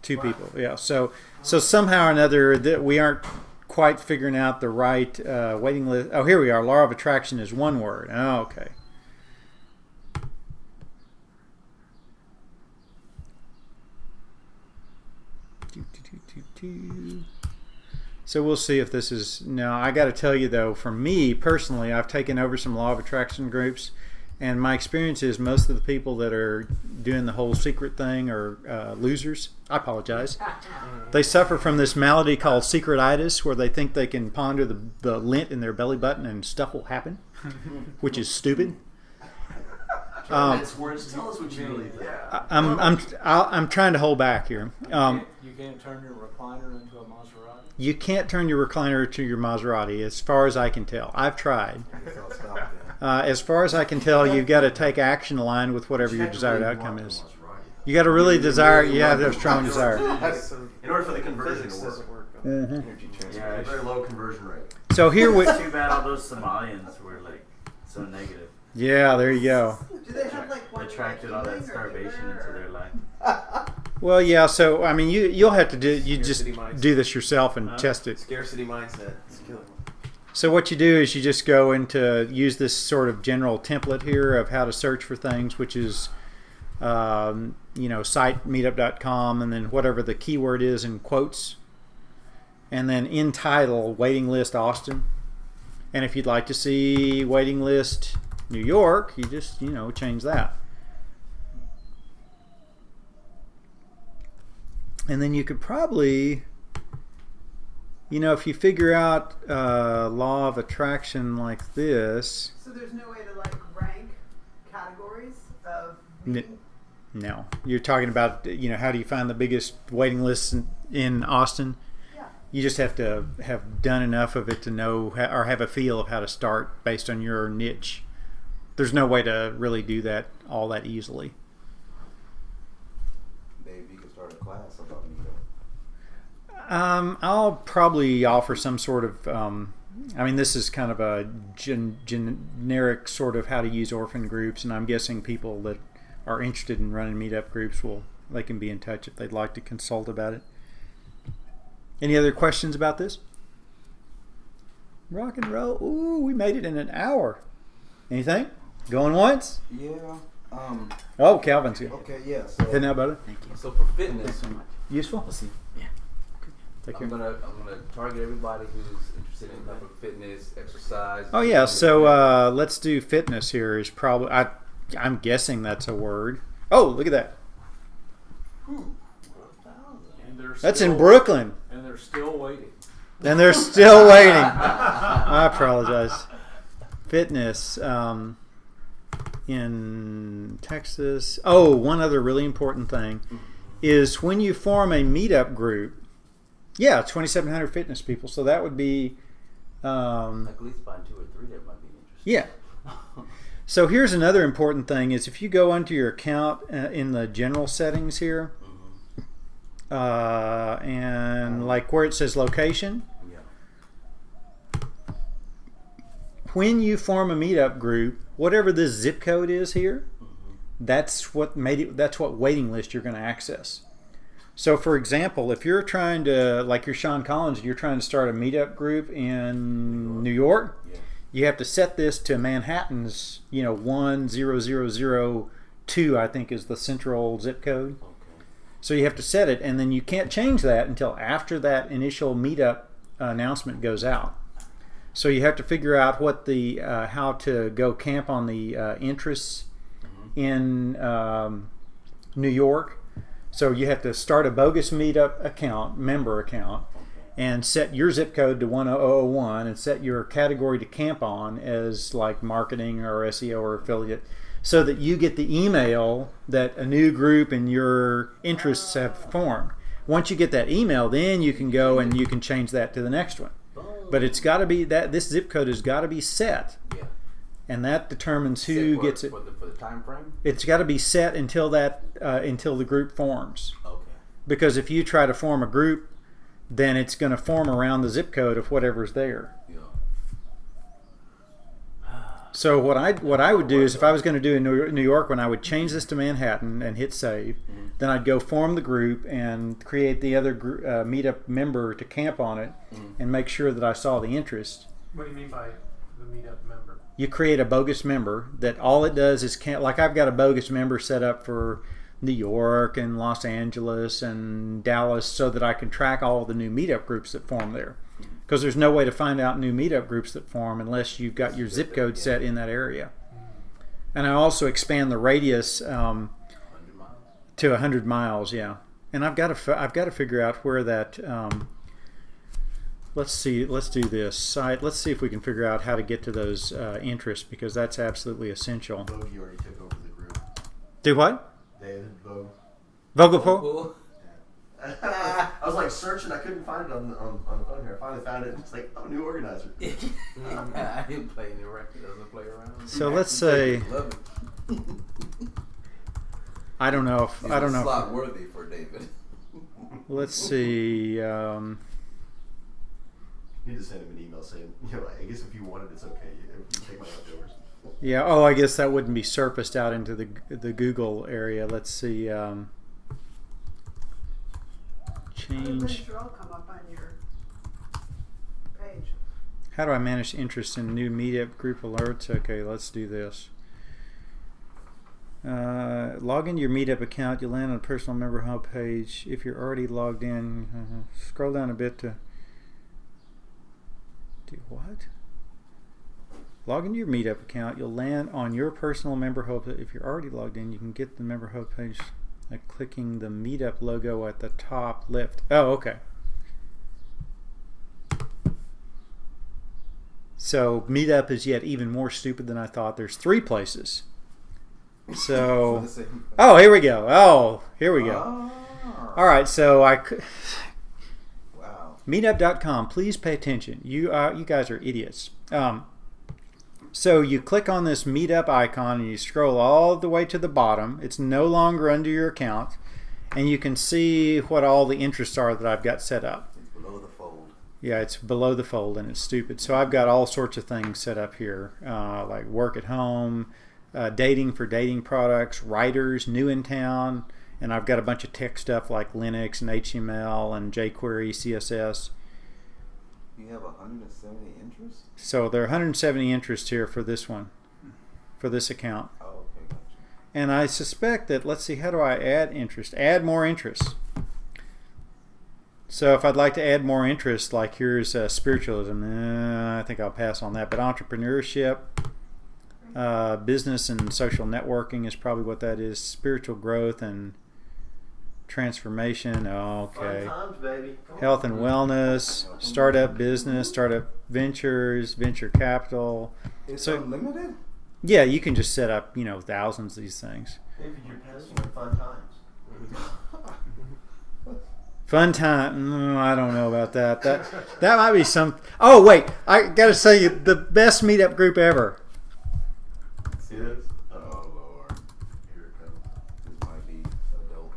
Two Wow. people. Yeah. So somehow or another that we aren't quite figuring out the right waiting list. Oh, here we are. Law of attraction is one word. Oh, okay. So we'll see if this is. Now, I got to tell you though, for me personally, I've taken over some law of attraction groups, and my experience is most of the people that are doing the whole secret thing are losers. I apologize. They suffer from this malady called secretitis, where they think they can ponder the lint in their belly button and stuff will happen, which is stupid. It's words. Tell us what you really think. I'm trying to hold back here. You can't turn your recliner into a Maserati? You can't turn your recliner to your Maserati, as far as I can tell. I've tried. So stop that. As far as I can tell, you've got to take action aligned with whatever your desired outcome is. You got to really desire. You have to have strong desire. In order for the conversion to work. Mhm. Energy transfer. Yeah, Very low conversion rate. So here we. It's too bad all those Somalians were like so negative. Yeah, there you go. Do they have like one Attracted all that starvation into their life. Well, yeah. So I mean, you'll have to just Scarcity mindset. do this yourself and Huh? test it. Scarcity mindset. It's killing me. So what you do is you just go into use this sort of general template here of how to search for things, which is site meetup.com, and then whatever the keyword is in quotes, and then in title waiting list Austin. And if you'd like to see waiting list New York, you just change that. And then you could probably, if you figure out law of attraction like this. So there's no way to like rank categories of N- meeting? No, you're talking about how do you find the biggest waiting lists in Austin? Yeah. You just have to have done enough of it to know or have a feel of how to start based on your niche. There's no way to really do that all that easily. Dave, you can start a class about meetup. I'll probably offer some sort of. This is kind of a generic sort of how to use orphan groups, and I'm guessing people that are interested in running meetup groups they can be in touch if they'd like to consult about it. Any other questions about this? Rock and roll. Ooh, we made it in an hour. Anything? Going once? Yeah. Oh, Calvin's here. Okay. Yeah. So, Isn't that better? so for fitness, Useful? Let's see. Yeah. Take I'm care. gonna target everybody who's interested in type of fitness, exercise. Oh yeah, so let's do fitness here. Is probably I'm guessing that's a word. Oh, look at that. And they're That's still, in Brooklyn, And they're still waiting. and they're still waiting. I apologize. Fitness in Texas. Oh, one other really important thing is when you form a meetup group. Yeah, 2,700 fitness people. So that would be. At least find 2 or 3 that might be interested. Yeah. So here's another important thing is if you go onto your account in the general settings here, and like where it says location, Yeah. when you form a meetup group, whatever this zip code is here, that's what waiting list you're going to access. So for example, if you're trying to, like you're Sean Collins, you're trying to start a meetup group in New York, Yeah. you have to set this to Manhattan's, 10002, I think is the central zip code. Okay. So you have to set it, and then you can't change that until after that initial meetup announcement goes out. So you have to figure out what the how to go camp on the interests in New York. So you have to start a bogus meetup member account, and set your zip code to 10001 and set your category to camp on as like marketing or SEO or affiliate, so that you get the email that a new group and your interests have formed. Once you get that email, then you can go and you can change that to the next one. But it's got to be that this zip code has got to be set, Yeah. and that determines who Set gets it. for the time frame. It's got to be set until until the group forms. Okay. Because if you try to form a group, then it's going to form around the zip code of whatever's there. Yeah. So what I would do is, if I was going to do in New York one, I would change this to Manhattan and hit save. Mm-hmm. Then I'd go form the group and create the other meetup member to camp on it, Mm-hmm. and make sure that I saw the interest. What do you mean by the meetup member? You create a bogus member that all it does is like I've got a bogus member set up for New York and Los Angeles and Dallas, so that I can track all the new meetup groups that form there. Because there's no way to find out new meetup groups that form unless you've got your zip code set in that area. And I also expand the radius 100 miles. to 100 miles. Yeah, and I've got to figure out where that. Let's see. Let's do this site. Let's see if we can figure out how to get to those interests, because that's absolutely essential. Vogue, you already took over the group. Do what? David, Vogue. Vogelpool? I was like searching, I couldn't find it on the phone here. I finally found it, and it's like, oh, new organizer. I didn't play any record. Doesn't play around. So let's say Love it. I don't know if He's I don't know. slot If, worthy for David. let's see. You need to send him an email saying, I guess if you want it, it's okay. You take my leftovers. Yeah. Oh, I guess that wouldn't be surfaced out into the Google area. Let's see. Change. Sure I'll come up on your page. How do I manage interest in new meetup group alerts? Okay, let's do this. Log into your meetup account. You'll land on a personal member homepage. If you're already logged in, scroll down a bit to do what? Log into your meetup account. You'll land on your personal member homepage. If you're already logged in, you can get the member homepage by clicking the meetup logo at the top left. Oh, okay. So meetup is yet even more stupid than I thought. There's 3 places. So, oh, here we go. Oh, here we go. All right, so Wow. meetup.com. Please pay attention. You guys are idiots. So you click on this meetup icon and you scroll all the way to the bottom. It's no longer under your account, and you can see what all the interests are that I've got set up. It's below the fold. Yeah, it's below the fold, and it's stupid. So I've got all sorts of things set up here, like work at home, dating for dating products, writers, new in town, and I've got a bunch of tech stuff like Linux and HTML and jQuery, CSS. You have 170 interests? So there are 170 interests here for this one, for this account. Oh, okay, gotcha. And I suspect that, let's see, how do I add interest? Add more interests. So if I'd like to add more interests, like here's spiritualism, I think I'll pass on that. But entrepreneurship, business and social networking is probably what that is. Spiritual growth and transformation, okay. Fun times, baby. Come Health on. and wellness, startup business, startup ventures, venture capital. It's So- unlimited? Yeah, you can just set up, thousands of these things. Maybe you're passing on fun times. Fun time. I don't know about that. That might be some. Oh wait, I got to say you the best meetup group ever. See this? Oh, Lord. Here it comes. This might be adult.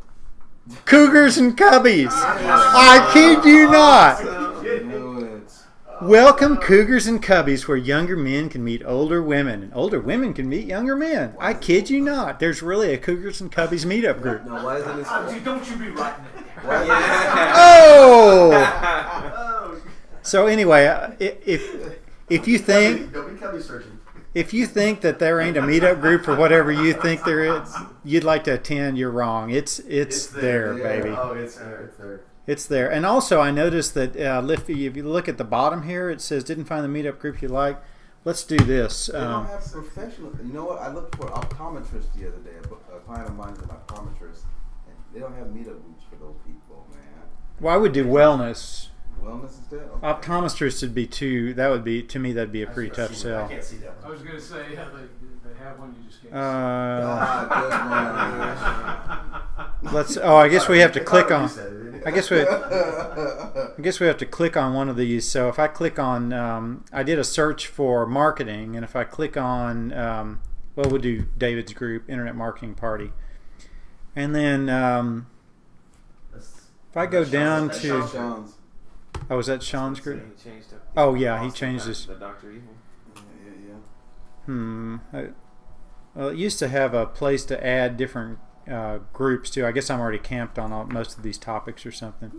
Cougars and Cubbies. I kid you not. No, it's... Welcome, Cougars and Cubbies, where younger men can meet older women, and older women can meet younger men. I kid you not. There's really a Cougars and Cubbies meetup group. No, why isn't this... Don't you be writing it. Why, Oh. Oh, So anyway, if you think. don't be cubby searching. If you think that there ain't a meetup group for whatever you think there is, you'd like to attend, you're wrong. It's there, yeah. baby. Oh, it's there. It's there. It's there. And also, I noticed that if you look at the bottom here, it says, didn't find the meetup group you like. Let's do this. They don't have professional... You know what? I looked for optometrists the other day. A client of mine is an optometrist. And they don't have meetup groups for those people, man. Well, I would do wellness. wellness instead. Okay. Optometrist would be too. That would be, to me, that'd be a pretty tough I sell. can't see that I one. was gonna say, yeah, they have one, you just can't Let's. Oh, I guess we have to click You on. said it. I guess we have to click on one of these. So if I click on, I did a search for marketing, and if I click on, well, we'll do David's group, Internet Marketing Party, and then if I go down That's to, Sean's. oh, is that Sean's He group? changed it. Oh yeah, he changed his. The Dr. Evil. Well, it used to have a place to add different groups too. I guess I'm already camped on most of these topics or something.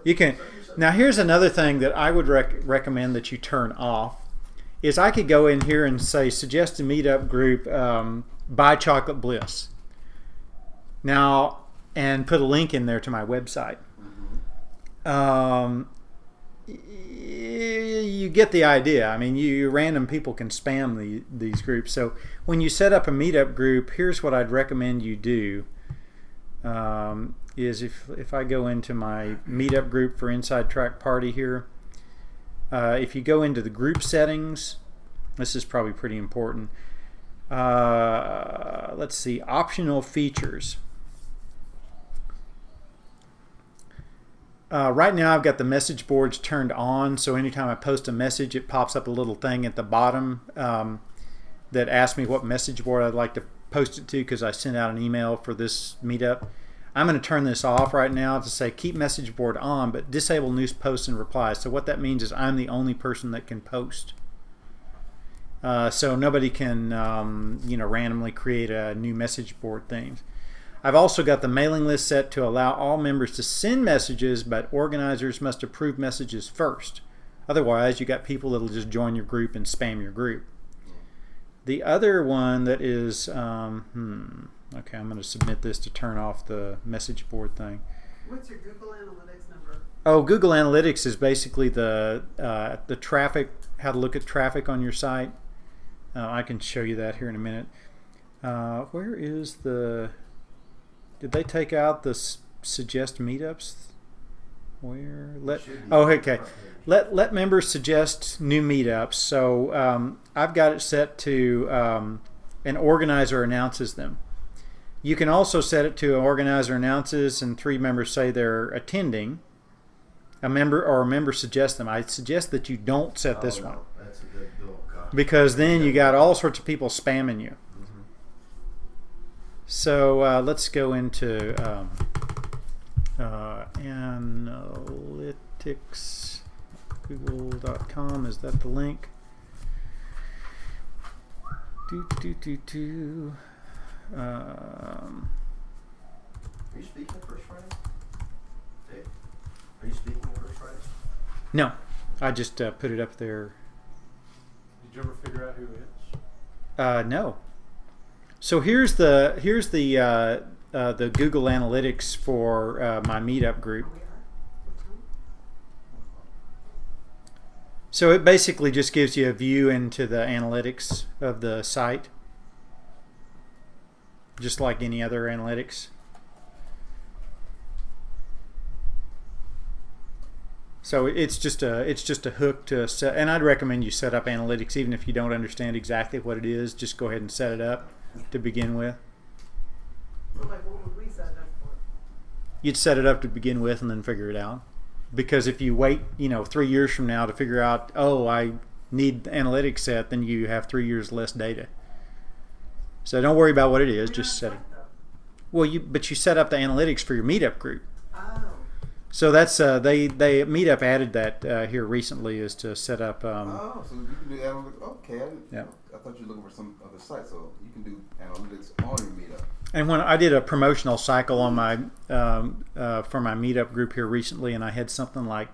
You can. Now here's another thing that I would recommend that you turn off. Is I could go in here and say suggest a meetup group, Buy Chocolate Bliss. Now, and put a link in there to my website. You get the idea. I mean, you random people can spam these groups. So when you set up a meetup group, here's what I'd recommend you do. Is if I go into my meetup group for Inside Track Party here, if you go into the group settings, this is probably pretty important. Let's see, optional features. Right now I've got the message boards turned on, so anytime I post a message, it pops up a little thing at the bottom that asks me what message board I'd like to post it to, because I sent out an email for this meetup. I'm going to turn this off right now to say keep message board on, but disable news posts and replies. So what that means is I'm the only person that can post. So nobody can randomly create a new message board thing. I've also got the mailing list set to allow all members to send messages, but organizers must approve messages first. Otherwise, you got people that'll just join your group and spam your group. The other one that is, okay, I'm going to submit this to turn off the message board thing. What's your Google Analytics number? Oh, Google Analytics is basically the traffic, how to look at traffic on your site. I can show you that here in a minute. Where is the... Did they take out the suggest meetups? Where? Okay. Let members suggest new meetups. So I've got it set to an organizer announces them. You can also set it to an organizer announces and 3 members say they're attending. A member suggests them. I suggest that you don't set this one. That's a good deal. Because then you got all sorts of people spamming you. So let's go into analytics. Google.com. Is that the link? Are you speaking the first Friday? Dave? Are you speaking the first Friday? No, I just put it up there. Did you ever figure out who it is? No. So here's the Google Analytics for my meetup group. So it basically just gives you a view into the analytics of the site, just like any other analytics. So it's just a hook to set, and I'd recommend you set up analytics even if you don't understand exactly what it is. Just go ahead and set it up to begin with. So like, what would we set it up for? You'd set it up to begin with and then figure it out. Because if you wait, 3 years from now to figure out, oh, I need the analytics set, then you have 3 years less data. So don't worry about what it is. Just set it. Well, but you set up the analytics for your meetup group. Oh. So that's they Meetup added that here recently, is to set up. Oh, so you can do analytics. Okay, Yeah. I thought you were looking for some other site, so you can do analytics on your meetup. And when I did a promotional cycle on my for my meetup group here recently, and I had something like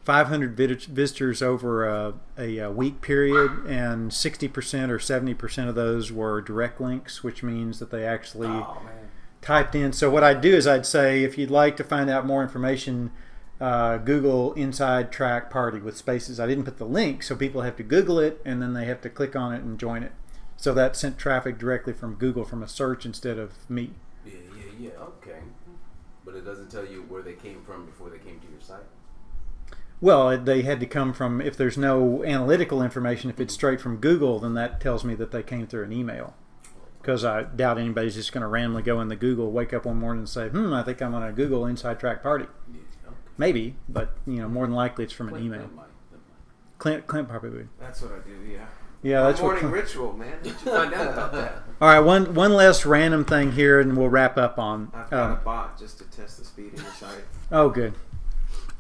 500 visitors over a week period, and 60% or 70% of those were direct links, which means that they actually typed in. So what I'd do is I'd say, if you'd like to find out more information, Google Inside Track Party with spaces. I didn't put the link, so people have to Google it, and then they have to click on it and join it. So that sent traffic directly from Google, from a search instead of me. Yeah, okay. But it doesn't tell you where they came from before they came to your site? Well, they had to come from, if there's no analytical information, if it's straight from Google, then that tells me that they came through an email. Because I doubt anybody's just going to randomly go in the Google, wake up one morning and say, I think I'm on a Google Inside Track party. Maybe, but more than likely it's from an email. Clint probably would. That's what I do. Yeah. Yeah, that's what morning ritual, man. Did you find out about that? All right, one last random thing here, and we'll wrap up on. I've got a bot just to test the speed of your site. Oh, good.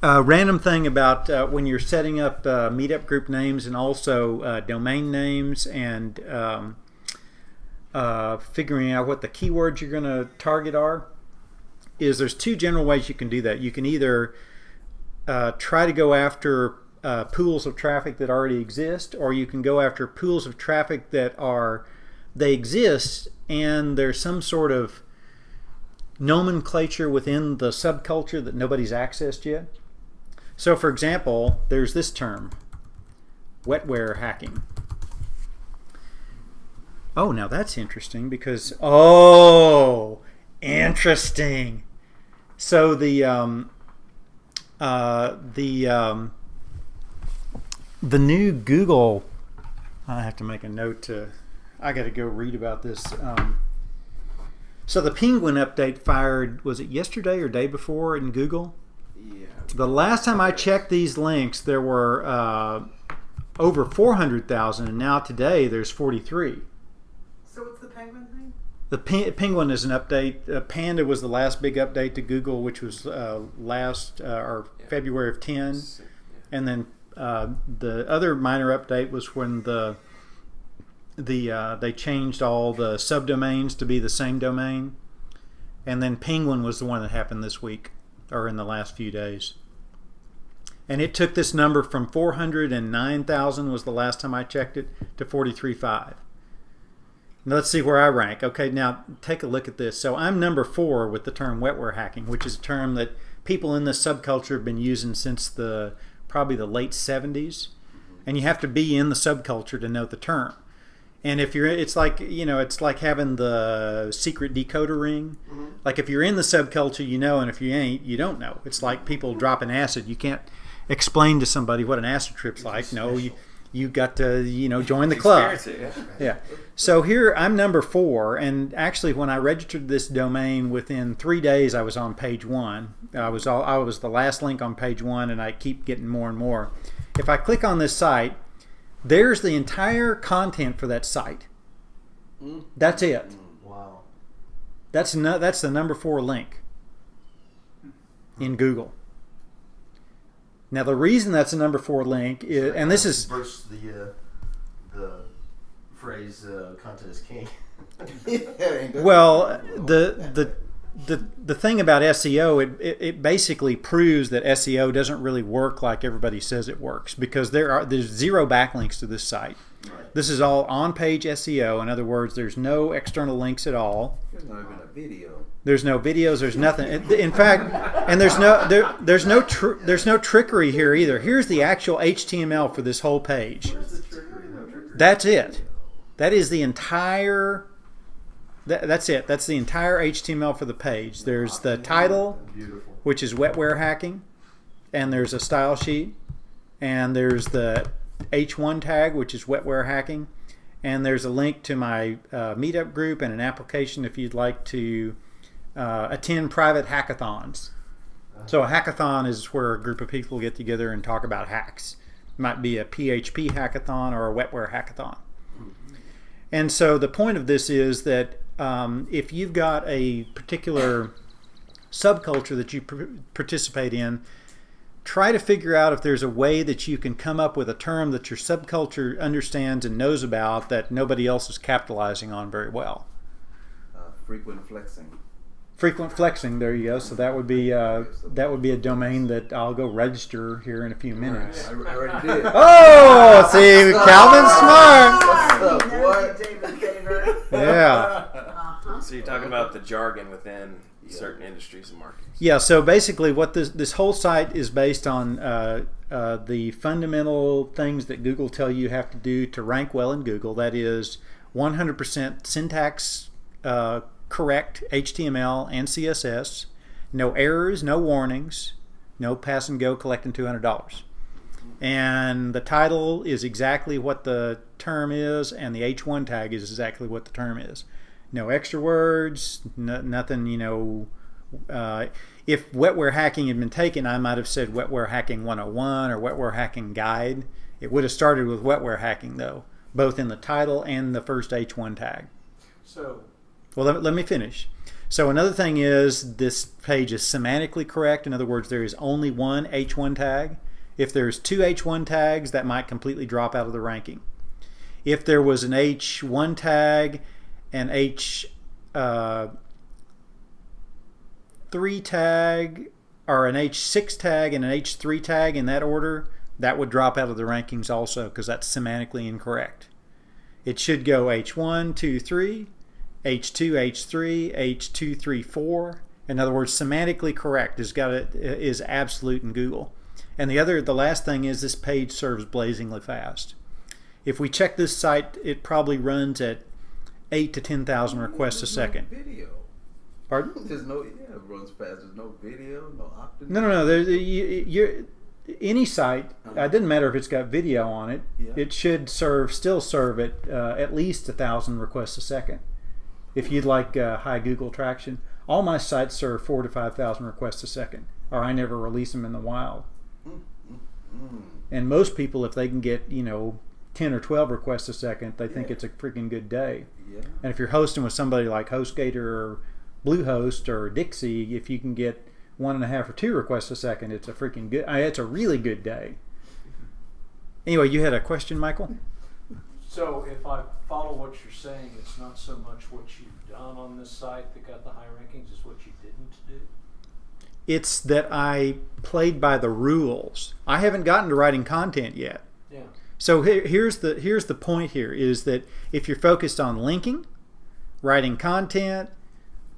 Random thing about when you're setting up meetup group names and also domain names and figuring out what the keywords you're going to target are, is there's two general ways you can do that. You can either try to go after pools of traffic that already exist, or you can go after pools of traffic that they exist and there's some sort of nomenclature within the subculture that nobody's accessed yet. So for example, there's this term, wetware hacking. Oh, now that's interesting because, interesting. So the new Google, I have to make a note I got to go read about this. So the Penguin update fired, was it yesterday or day before in Google? Yeah. The last time I checked these links, there were over 400,000, and now today there's 43. So what's the Penguin thing? The Penguin is an update. Panda was the last big update to Google, which was February of 10, and then the other minor update was when they changed all the subdomains to be the same domain, and then Penguin was the one that happened this week or in the last few days. And it took this number from 409,000 was the last time I checked it to 43.5. Now let's see where I rank. Okay, now take a look at this. So I'm number 4 with the term wetware hacking, which is a term that people in this subculture have been using since probably the late 70s. And you have to be in the subculture to know the term. And if you're, it's like having the secret decoder ring. Mm-hmm. Like if you're in the subculture, you know, and if you ain't, you don't know. It's like people dropping acid. You can't explain to somebody what an acid trip's like. No, you got to, join the club. Yeah. So here I'm number 4, and actually when I registered this domain, within 3 days I was on page 1. I was the last link on page 1, and I keep getting more and more. If I click on this site, there's the entire content for that site. That's it. Wow. That's the number 4 link in Google. Now the reason that's a number 4 link is, and this is versus the phrase "content is king." well, the thing about SEO, it basically proves that SEO doesn't really work like everybody says it works, because there's 0 backlinks to this site. Right. This is all on-page SEO. In other words, there's no external links at all. There's not even a video. There's no videos. There's nothing. In fact, and there's no trickery here either. Here's the actual HTML for this whole page. Where's the trickery? No trickery. That's it. That is the entire. That's it. That's the entire HTML for the page. There's the title, which is wetware hacking, and there's a style sheet, and there's the H1 tag, which is wetware hacking, and there's a link to my meetup group and an application if you'd like to attend private hackathons. So a hackathon is where a group of people get together and talk about hacks. It might be a PHP hackathon or a wetware hackathon. And so the point of this is that if you've got a particular subculture that you participate in, try to figure out if there's a way that you can come up with a term that your subculture understands and knows about that nobody else is capitalizing on very well. Frequent flexing. Frequent flexing, there you go. So that would be a domain that I'll go register here in a few minutes. I already did. Oh, see, Calvin's smart. What? Yeah. So you're talking about the jargon within certain industries and markets. Yeah. So basically, what this whole site is based on the fundamental things that Google tell you have to do to rank well in Google. That is 100% syntax correct HTML and CSS, no errors, no warnings, No pass and go collecting $200. And the title is exactly what the term is, and the H1 tag is exactly what the term is. No extra words, nothing, you know. If wetware hacking had been taken, I might have said wetware hacking 101 or wetware hacking guide. It would have started with wetware hacking, though, both in the title and the first H1 tag. So, well, let me finish. So another thing is this page is semantically correct. In other words, there is only one H1 tag. If there's two H1 tags, that might completely drop out of the ranking. If there was an H1 tag, an H3 tag, or an H6 tag and an H3 tag in that order, that would drop out of the rankings also because that's semantically incorrect. It should go H1, 2, 3, H2, H3, H2, 3, 4. In other words, semantically correct is absolute in Google. And the last thing is this page serves blazingly fast. If we check this site, it probably runs at 8 to 10,000 requests a second. No video. Pardon? There's no, it runs fast. There's no video, no opt-in. No. Any site, it doesn't matter if it's got video on it, it should still serve at least 1,000 requests a second. If you'd like high Google traction, all my sites serve 4,000 to 5,000 requests a second, or I never release them in the wild. And most people, if they can get 10 or 12 requests a second, they think it's a freaking good day. Yeah. And if you're hosting with somebody like HostGator or Bluehost or Dixie, if you can get 1.5 or 2 requests a second, it's a freaking good. It's a really good day. Anyway, you had a question, Michael? So if I follow what you're saying, it's not so much what you've done on this site that got the high rankings, it's what you didn't do? It's that I played by the rules. I haven't gotten to writing content yet. Yeah. So here's the point here is that if you're focused on linking, writing content,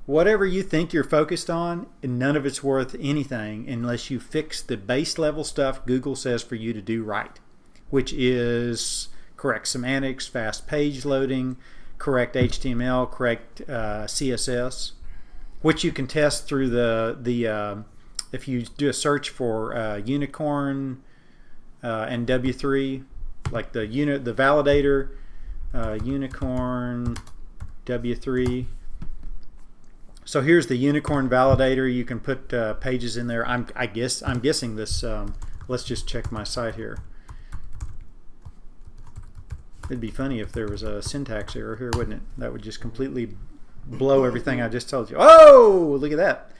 whatever you think you're focused on, none of it's worth anything unless you fix the base level stuff Google says for you to do right, which is correct semantics, fast page loading, correct HTML, correct CSS, which you can test through the if you do a search for Unicorn and W3, like the validator, Unicorn W3. So here's the Unicorn validator. You can put pages in there. I'm guessing this. Let's just check my site here. It'd be funny if there was a syntax error here, wouldn't it? That would just completely blow everything I just told you. Oh, look at that.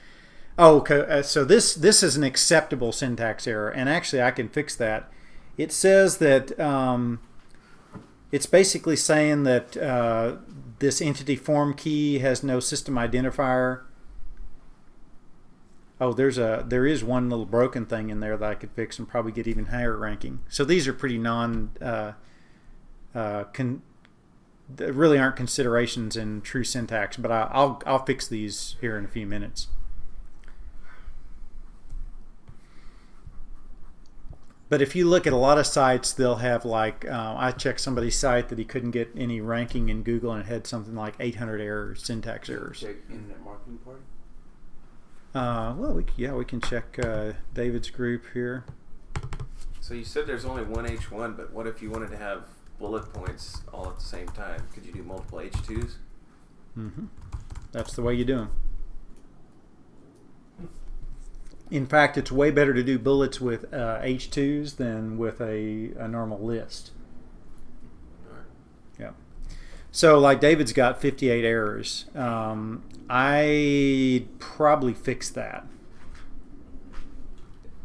Oh, okay. So this is an acceptable syntax error, and actually I can fix that. It says that it's basically saying that this entity form key has no system identifier. Oh, there is one little broken thing in there that I could fix and probably get even higher ranking. So these are pretty there really aren't considerations in true syntax, but I'll fix these here in a few minutes. But if you look at a lot of sites, they'll have like I checked somebody's site that he couldn't get any ranking in Google and it had something like 800 errors, syntax errors. Check Internet Marketing Party. Well, we can check David's group here. So you said there's only one H1, but what if you wanted to have bullet points all at the same time? Could you do multiple H2s? Mm-hmm. That's the way you do them. In fact, it's way better to do bullets with H2s than with a normal list. Yeah. So like David's got 58 errors. I'd probably fix that.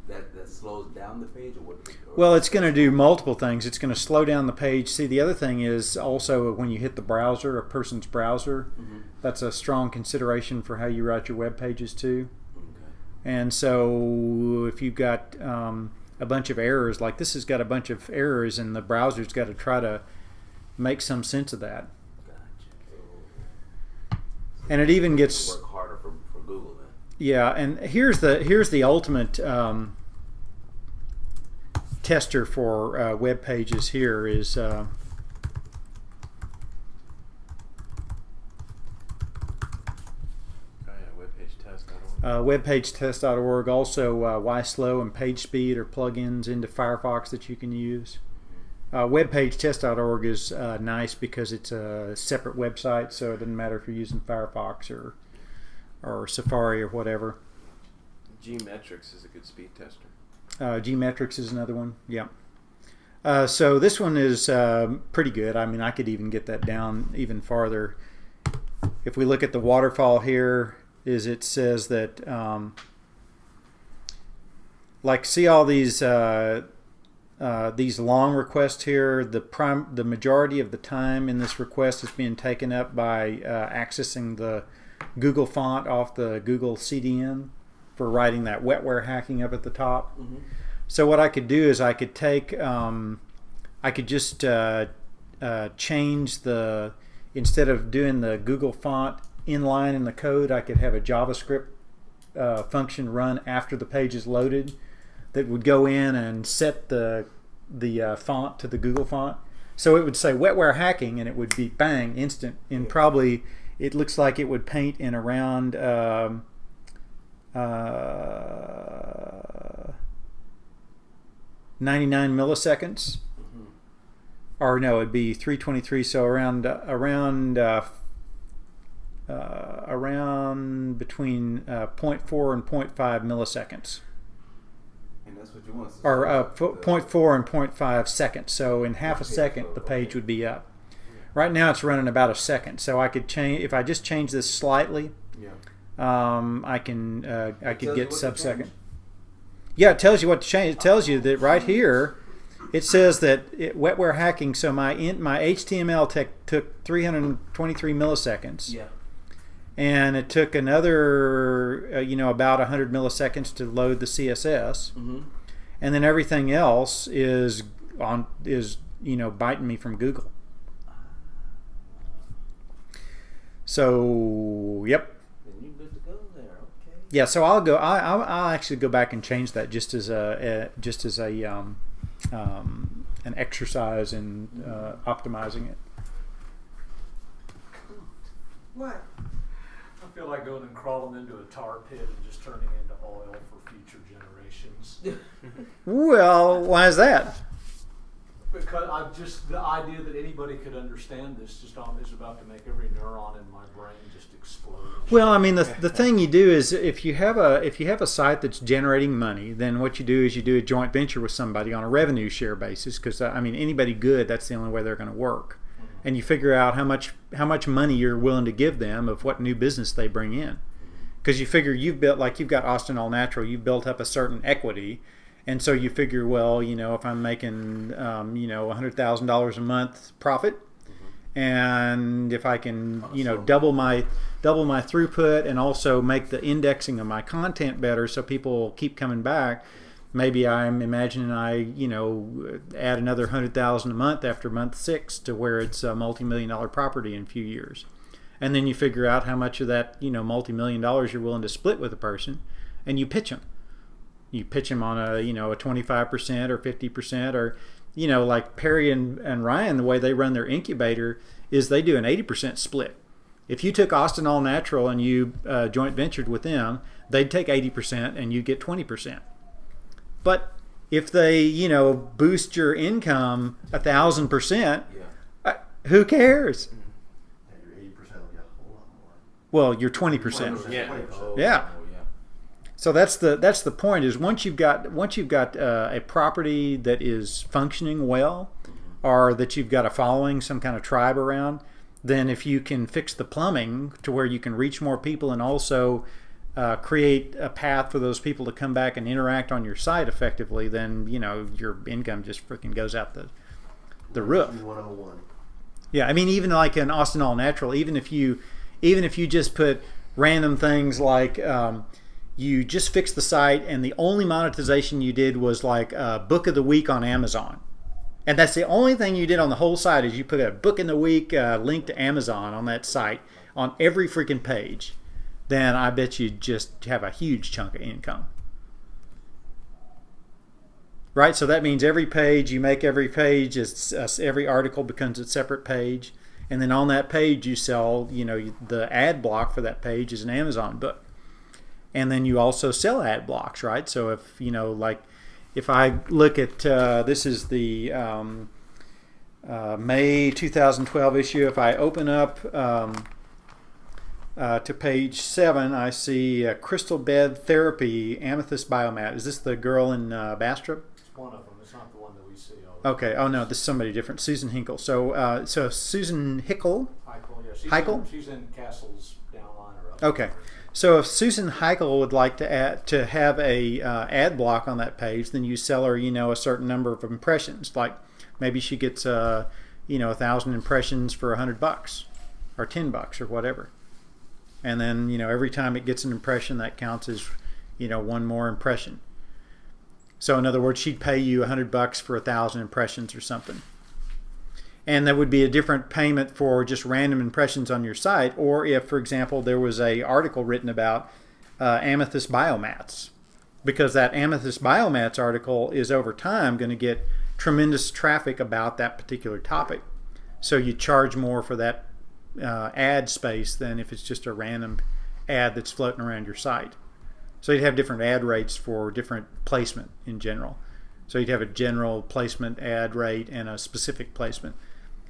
That slows down the page, or what? Well, it's going to do multiple things. It's going to slow down the page. See, the other thing is also when you hit the browser, a person's browser, that's a strong consideration for how you write your web pages too. And so if you've got a bunch of errors, like this has got a bunch of errors, and the browser's got to try to make some sense of that. And it even gets work harder for Google then. Yeah, and here's the ultimate tester for web pages. Here is webpagetest.org. webpagetest.org. Also, YSlow and PageSpeed are plugins into Firefox that you can use. Webpagetest.org is nice because it's a separate website, so it doesn't matter if you're using Firefox or Safari or whatever. Gmetrics is a good speed tester. Gmetrics is another one. Yeah. So this one is pretty good. I mean, I could even get that down even farther. If we look at the waterfall here, it says that, like, see all these long requests here. The majority of the time in this request is being taken up by accessing the Google font off the Google CDN for writing that wetware hacking up at the top. Mm-hmm. So what I could do is I could take, I could just change the, instead of doing the Google font inline in the code, I could have a JavaScript function run after the page is loaded that would go in and set the font to the Google font. So it would say wetware hacking, and it would be bang, instant. And probably it looks like it would paint in around 99 milliseconds. Mm-hmm. Or no, it'd be 323. So around between 0.4 and 0.5 milliseconds. And that's what you want. Or 0.4 and 0.5 seconds. So in half a second, the page would be up. Right now, it's running about a second. So I could change, if I just change this slightly, I could get sub-second. Yeah, it tells you what to change. It tells you that right here, it says that wetware hacking. So my HTML took 323 milliseconds. Yeah. And it took another, about 100 milliseconds to load the CSS. Mm-hmm. And then everything else is biting me from Google. So, yep. Then you're good to go there. Okay. Yeah, so I'll actually go back and change that just as an exercise in optimizing it. What? I feel like going and crawling into a tar pit and just turning into oil for future generations. Well, why is that? Because the idea that anybody could understand this is about to make every neuron in my brain just explode. Well, I mean, the thing you do is if you have a site that's generating money, then what you do is you do a joint venture with somebody on a revenue share basis. Because I mean, anybody good, that's the only way they're going to work. Mm-hmm. And you figure out how much money you're willing to give them of what new business they bring in. Because you figure you've got Austin All Natural, you've built up a certain equity. And so you figure, well, if I'm making, $100,000 a month profit, mm-hmm. and if I can, double my throughput and also make the indexing of my content better, so people keep coming back. Maybe I'm imagining I, add another $100,000 a month after month 6 to where it's a multi-million-dollar property in a few years, and then you figure out how much of that, multi-million dollars you're willing to split with a person, and you pitch them. You pitch them on a 25% or 50%, or like Perry and Ryan, the way they run their incubator is they do an 80% split. If you took Austin All Natural and you joint ventured with them, they'd take 80% and you get 20%. But if they boost your income 1,000%, who cares? Your 80% will be a whole lot more. Well, you're 20%. Yeah. Yeah. So that's the point. Is once you've got a property that is functioning well, mm-hmm. or that you've got a following, some kind of tribe around, then if you can fix the plumbing to where you can reach more people and also create a path for those people to come back and interact on your site effectively, then your income just freaking goes out the roof. 101. Yeah, I mean, even like in Austin All Natural, even if you just put random things like you just fixed the site and the only monetization you did was like book of the week on Amazon, and that's the only thing you did on the whole site is you put a book in the week link to Amazon on that site on every freaking page, then I bet you just have a huge chunk of income. Right? So that means every page, you make every page, every article becomes a separate page, and then on that page you sell, the ad block for that page is an Amazon book. and then you also sell ad blocks, right? So if if I look at this is the May 2012 issue. If I open up to page 7, I see Crystal Bed Therapy Amethyst Biomat. Is this the girl in Bastrop? It's one of them. It's not the one that we see. Okay. Oh no, this is somebody different. Susan Hinkle. So Susan Hickel. Heichel, yeah. She's in Castle's downline or up. Okay. So if Susan Heichel would like to have a ad block on that page, then you sell her, a certain number of impressions. Like maybe she gets 1,000 impressions for $100 or $10 or whatever. And then every time it gets an impression, that counts as one more impression. So in other words, she'd pay you $100 for 1,000 impressions or something. And that would be a different payment for just random impressions on your site, or if, for example, there was an article written about amethyst biomats, because that amethyst biomats article is over time going to get tremendous traffic about that particular topic. So you charge more for that ad space than if it's just a random ad that's floating around your site. So you'd have different ad rates for different placement in general. So you'd have a general placement ad rate and a specific placement.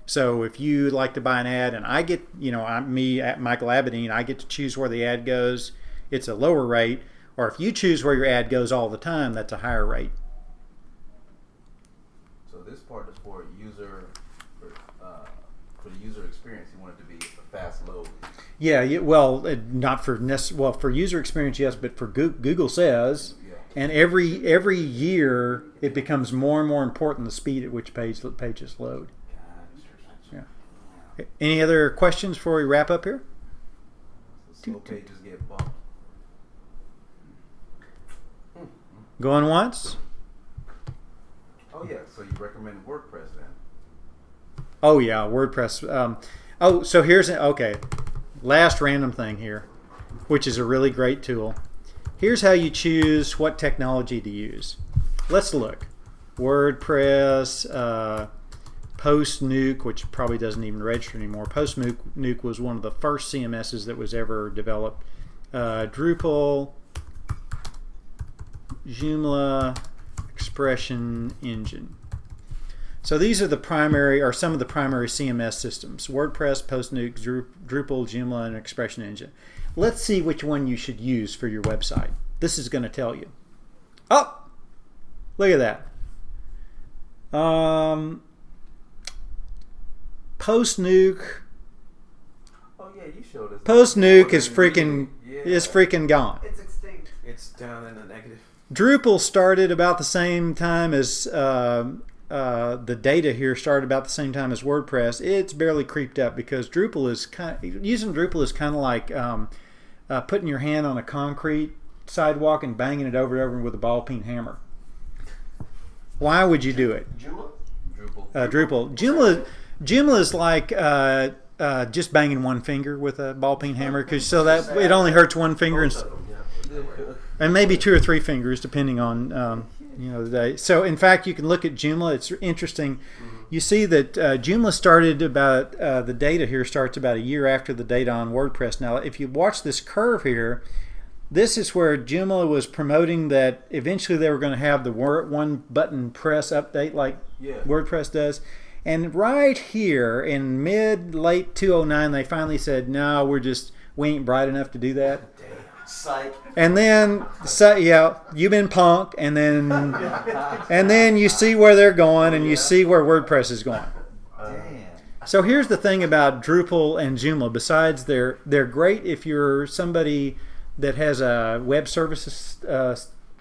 So if you like to buy an ad and I get, Michael Abedin, I get to choose where the ad goes, it's a lower rate. Or if you choose where your ad goes all the time, that's a higher rate. So this part is for the user experience. You want it to be a fast load. Yeah, well, not for for user experience, yes, but for Google says, and every year it becomes more and more important the speed at which pages load. Yeah. Any other questions before we wrap up here? So slow pages get bumped. Going once? Oh yeah, so you recommend WordPress then? Oh yeah, WordPress. So here's last random thing here, which is a really great tool. Here's how you choose what technology to use. Let's look. WordPress, PostNuke, which probably doesn't even register anymore. PostNuke was one of the first CMSs that was ever developed. Drupal, Joomla, Expression Engine. So these are some of the primary CMS systems: WordPress, PostNuke, Drupal, Joomla, and Expression Engine. Let's see which one you should use for your website. This is going to tell you. Oh, look at that. PostNuke. Oh yeah, you showed us. PostNuke is freaking gone. It's extinct. It's down in the negative. Drupal started about the same time as the data here started about the same time as WordPress. It's barely creeped up because using Drupal is kind of like putting your hand on a concrete sidewalk and banging it over and over with a ball peen hammer. Why would you do it? Drupal. Joomla is like just banging one finger with a ball peen hammer, so that it only hurts one finger and maybe 2 or 3 fingers depending on the day. So in fact, you can look at Joomla. It's interesting. You see that Joomla started about the data here starts about a year after the data on WordPress. Now, if you watch this curve here, this is where Joomla was promoting that eventually they were going to have the one button press update like WordPress does. And right here in late 2009, they finally said, no, we ain't bright enough to do that. Psych. And then, you've been punked, and then you see where they're going, and you see where WordPress is going. Damn. So here's the thing about Drupal and Joomla. Besides, they're great if you're somebody that has a web services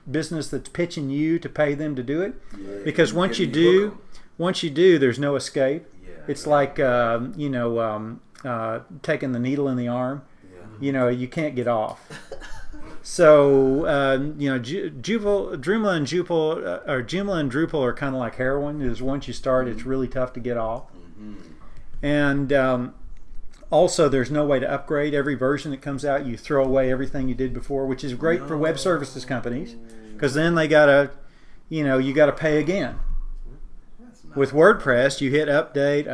business that's pitching you to pay them to do it, because once you do, there's no escape. It's like taking the needle in the arm. You can't get off. So Joomla and Drupal are kind of like heroin. Is once you start, it's really tough to get off. And also, there's no way to upgrade. Every version that comes out, you throw away everything you did before, which is great for web services companies, because then you gotta pay again. With WordPress, you hit update,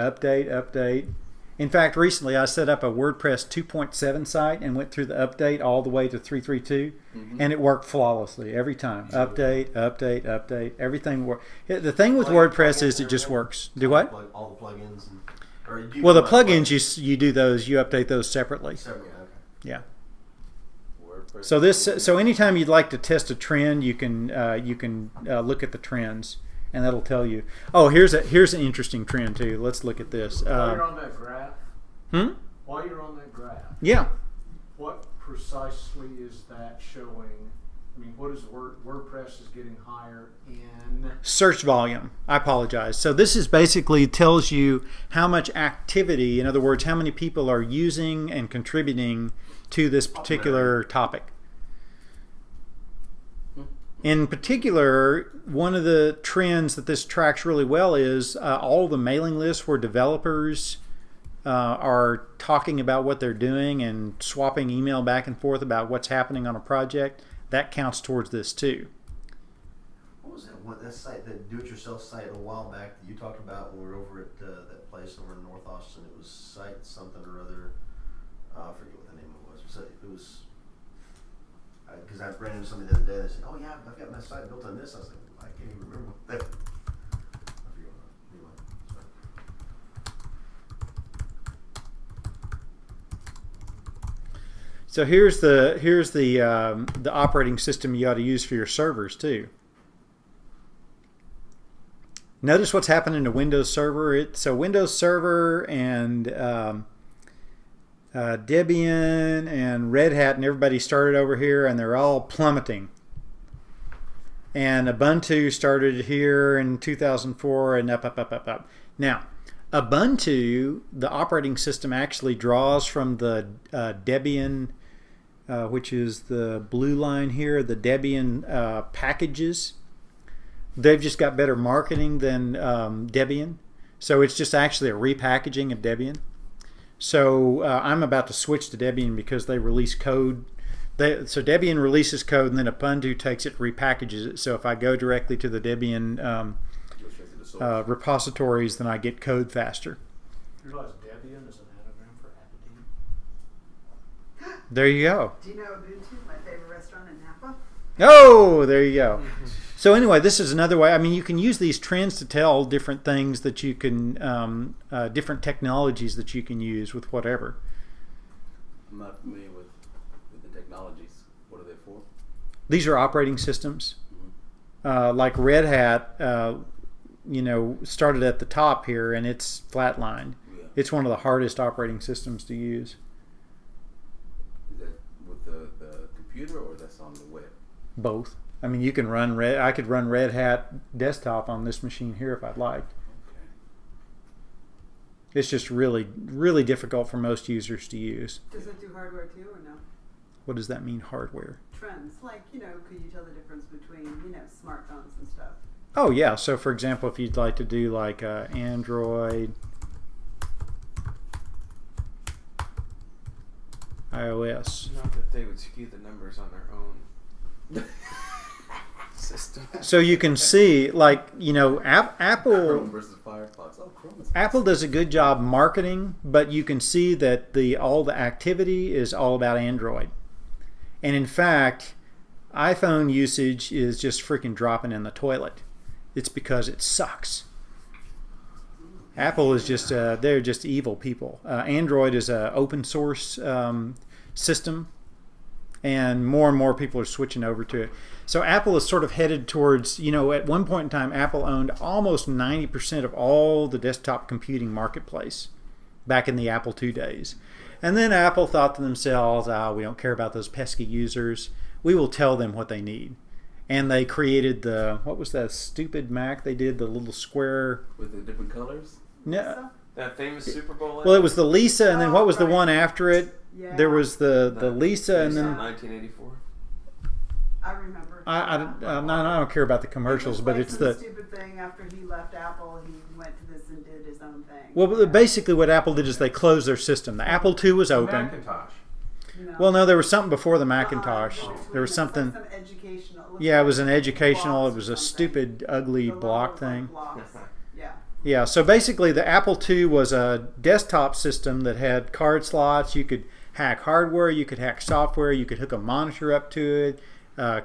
In fact, recently I set up a WordPress 2.7 site and went through the update all the way to 3.3.2, and it worked flawlessly every time. Update, update, update. Everything worked. The thing with WordPress is it just works. Do what? All the plugins. Or you Well, the do plugins you do those, you update those separately. Separately, okay. Yeah. WordPress. So anytime you'd like to test a trend, you can look at the trends, and that'll tell you. Oh, here's an interesting trend too. Let's look at this. While you're on that graph, while you're on that graph, Yeah. what precisely is that showing? I mean, what is WordPress is getting higher in? Search volume. I apologize. So this is basically tells you how much activity, in other words, how many people are using and contributing to this particular topic. In particular, one of the trends that this tracks really well is all the mailing lists where developers are talking about what they're doing and swapping email back and forth about what's happening on a project. That counts towards this too. What was that site, that do-it-yourself site a while back that you talked about when we were over at that place over in North Austin? It was site something or other. I forget what the name of it was. It was because I ran into somebody the other day and they said, "Oh yeah, I've got my site built on this." I was like, I can't even remember what that. I forget what. Anyway, sorry. So here's the operating system you ought to use for your servers too. Notice what's happening to Windows Server. So Windows Server and Debian and Red Hat and everybody started over here, and they're all plummeting. And Ubuntu started here in 2004 and up. Now, Ubuntu, the operating system, actually draws from the Debian, which is the blue line here, the Debian packages. They've just got better marketing than Debian. So it's just actually a repackaging of Debian. So I'm about to switch to Debian because they release code. So Debian releases code, and then Ubuntu takes it, repackages it. So if I go directly to the Debian repositories, then I get code faster. You realize Debian is an anagram for Aberdeen? There you go. Do you know Ubuntu, my favorite restaurant in Napa? Oh, there you go. So anyway, this is another way. I mean, you can use these trends to tell different things that you can, different technologies that you can use with whatever. I'm not familiar with the technologies. What are they for? These are operating systems. Like Red Hat, started at the top here, and it's flatlined. Yeah. It's one of the hardest operating systems to use. Is that with the computer or that's on the web? Both. I mean, you can run I could run Red Hat desktop on this machine here if I'd like. Okay. It's just really, really difficult for most users to use. Does it do hardware too, or no? What does that mean, hardware? Trends, like, could you tell the difference between, smartphones and stuff? Oh, yeah. So, for example, if you'd like to do like Android, iOS. Not that they would skew the numbers on their own system. So you can see, like, Apple. Chrome versus Firefox. Oh, Chrome is Apple does a good job marketing, but you can see that all the activity is all about Android. And in fact, iPhone usage is just freaking dropping in the toilet. It's because it sucks. Apple is just, they're just evil people. Android is an open source system, and more people are switching over to it. So Apple is sort of headed towards, at one point in time, Apple owned almost 90% of all the desktop computing marketplace back in the Apple II days. And then Apple thought to themselves, we don't care about those pesky users. We will tell them what they need. And they created what was that stupid Mac they did, the little square. with the different colors. No. That famous Super Bowl. Well, it was the Lisa, and then what was the right. one after it? Yeah. There was the Lisa, and then 1984. I remember. I don't care about the commercials, but it's the stupid thing. After he left Apple, he went to this and did his own thing. well. Basically, what Apple did is they closed their system. The Apple II was open. Macintosh. Well, no, there was something before the Macintosh. There was something. Some educational. Yeah, it was an educational. blocks It was or a something. stupid, ugly The logo block was like thing. blocks. Yeah. Yeah, so basically the Apple II was a desktop system that had card slots. You could hack hardware, you could hack software, you could hook a monitor up to it,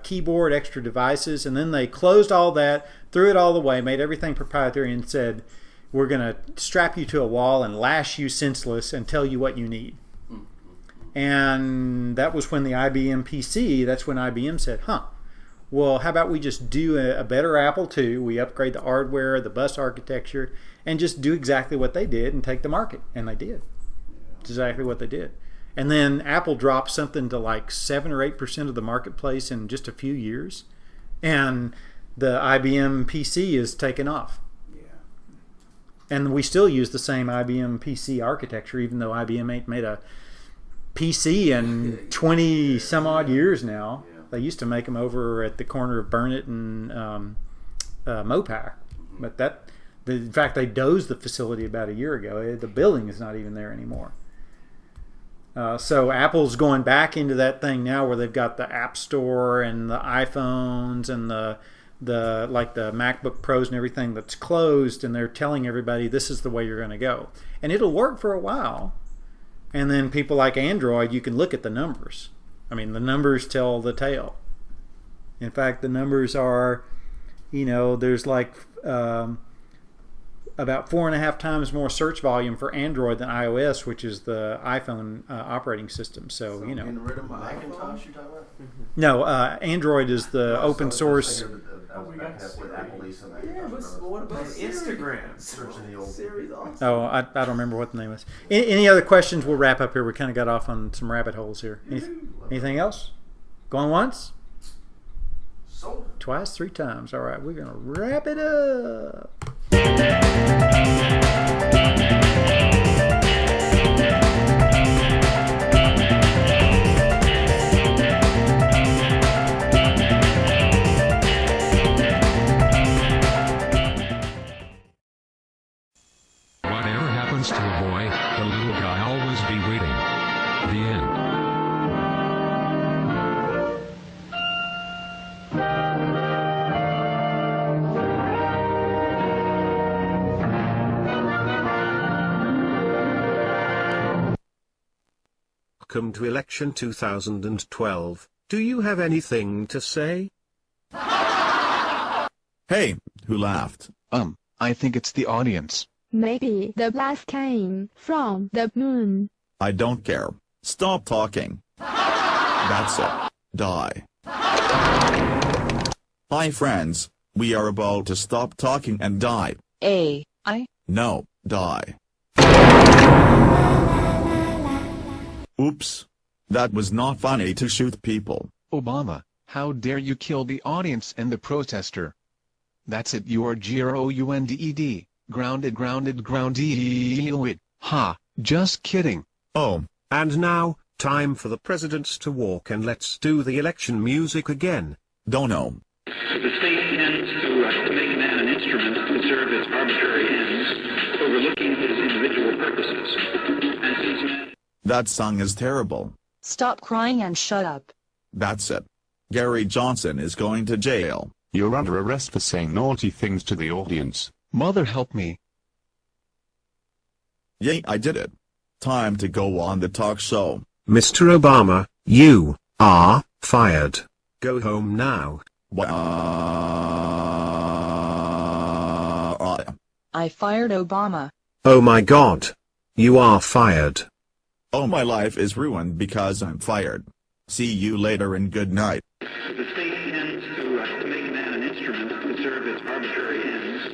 keyboard, extra devices, and then they closed all that, threw it all away, made everything proprietary, and said, we're going to strap you to a wall and lash you senseless and tell you what you need. And that was when the IBM PC, that's when IBM said, well, how about we just do a better Apple II, we upgrade the hardware, the bus architecture, and just do exactly what they did and take the market. And they did. It's exactly what they did. And then Apple dropped something to like 7 or 8% of the marketplace in just a few years. And the IBM PC is taken off. And we still use the same IBM PC architecture, even though IBM ain't made a PC in 20 some odd years now. They used to make them over at the corner of Burnett and Mopac. But in fact, they dozed the facility about a year ago. The building is not even there anymore. So Apple's going back into that thing now where they've got the App Store and the iPhones and the MacBook Pros and everything that's closed, and they're telling everybody this is the way you're going to go. And it'll work for a while. And then people like Android, you can look at the numbers. I mean, the numbers tell the tale. In fact, the numbers are, there's like about 4.5 times more search volume for Android than iOS, which is the iPhone operating system. So Getting rid of Macintosh, you're talking about? No, Android is the open source. Yeah, but what about Instagram? Searching the old Siri's awesome. Oh, I don't remember what the name was. Any other questions? We'll wrap up here. We kind of got off on some rabbit holes here. Anything else? Going once? Sold. Twice? 3 times. All right, we're going to wrap it up. Whatever happens to a boy, the little guy always be waiting. The end. Welcome to election 2012. Do you have anything to say? Hey, who laughed? I think it's the audience. Maybe the blast came from the moon. I don't care. Stop talking. That's it. Die. Hi friends, we are about to stop talking and die. No, die. Oops. That was not funny to shoot people. Obama, how dare you kill the audience and the protester? That's it, you're grounded, grounded. Ha, just kidding. Oh, and now, time for the presidents to walk, and let's do the election music again. Don't know. The state tends to make man an instrument to serve its arbitrary ends, overlooking his individual purposes. And since man... That song is terrible. Stop crying and shut up. That's it. Gary Johnson is going to jail. You're under arrest for saying naughty things to the audience. Mother help me. Yay, I did it. Time to go on the talk show. Mr. Obama, you are fired. Go home now. I fired Obama. Oh my God. You are fired. Oh, my life is ruined because I'm fired. See you later and good night. The state tends to make man an instrument to serve its arbitrary ends,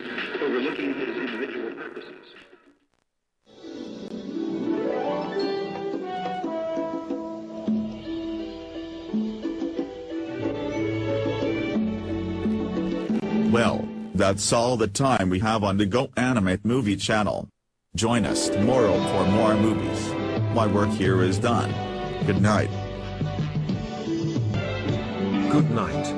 overlooking his individual purposes. Well, that's all the time we have on the Go Animate Movie channel. Join us tomorrow for more movies. My work here is done. Good night. Good night.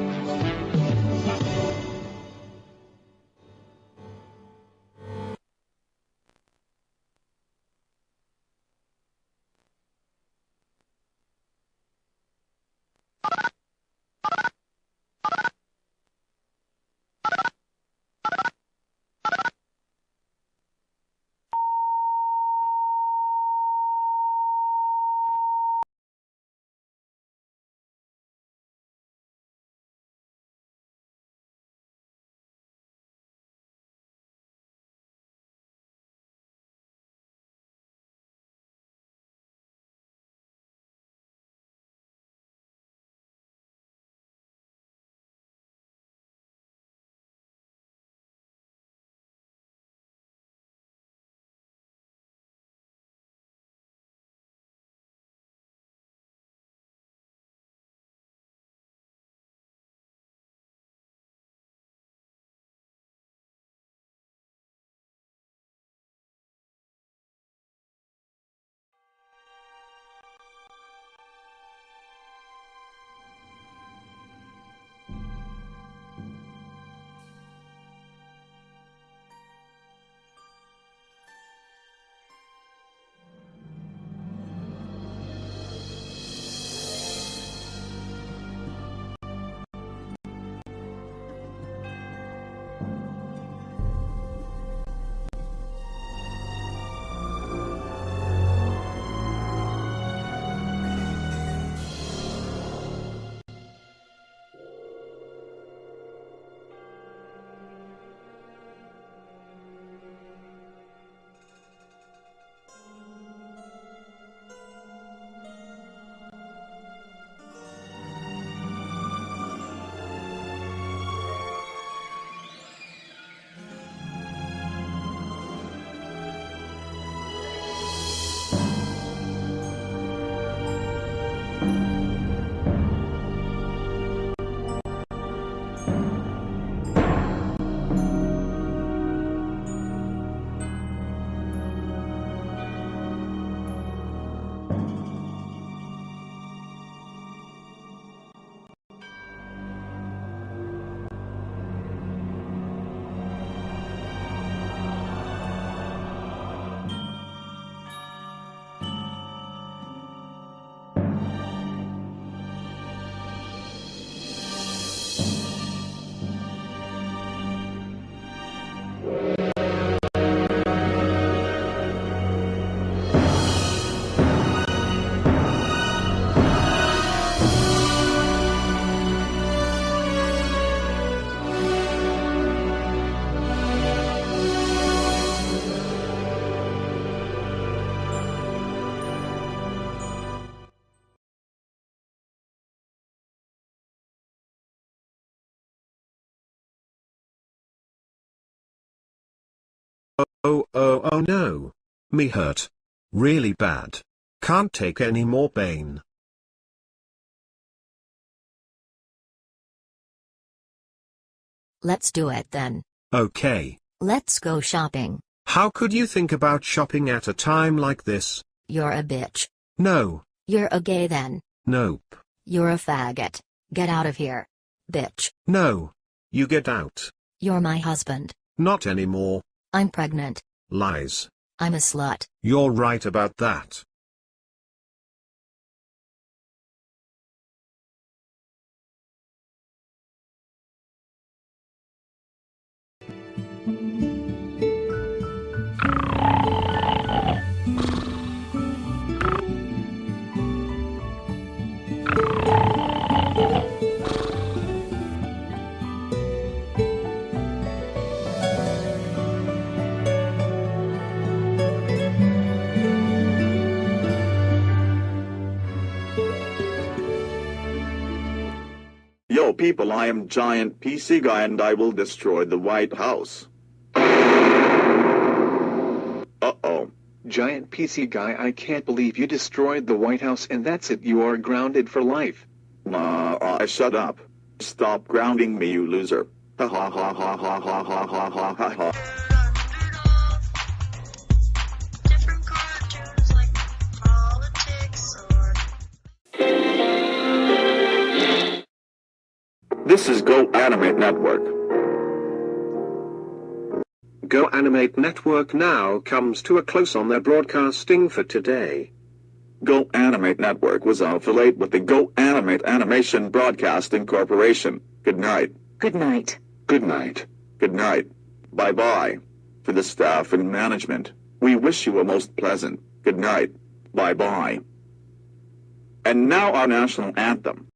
Oh no. Me hurt. Really bad. Can't take any more pain. Let's do it then. Okay. Let's go shopping. How could you think about shopping at a time like this? You're a bitch. No. You're a gay then. Nope. You're a faggot. Get out of here. Bitch. No. You get out. You're my husband. Not anymore. I'm pregnant. Lies. I'm a slut. You're right about that. Yo people, I am Giant PC Guy and I will destroy the White House. Uh-oh. Giant PC Guy, I can't believe you destroyed the White House and that's it, you are grounded for life. Shut up. Stop grounding me, you loser. Ha ha ha ha ha ha ha ha ha ha ha. This is Go Animate Network. Go Animate Network now comes to a close on their broadcasting for today. Go Animate Network was affiliated with the Go Animate Animation Broadcasting Corporation. Good night. Good night. Good night. Good night. Bye-bye. For the staff and management, we wish you a most pleasant good night. Bye-bye. And now our national anthem.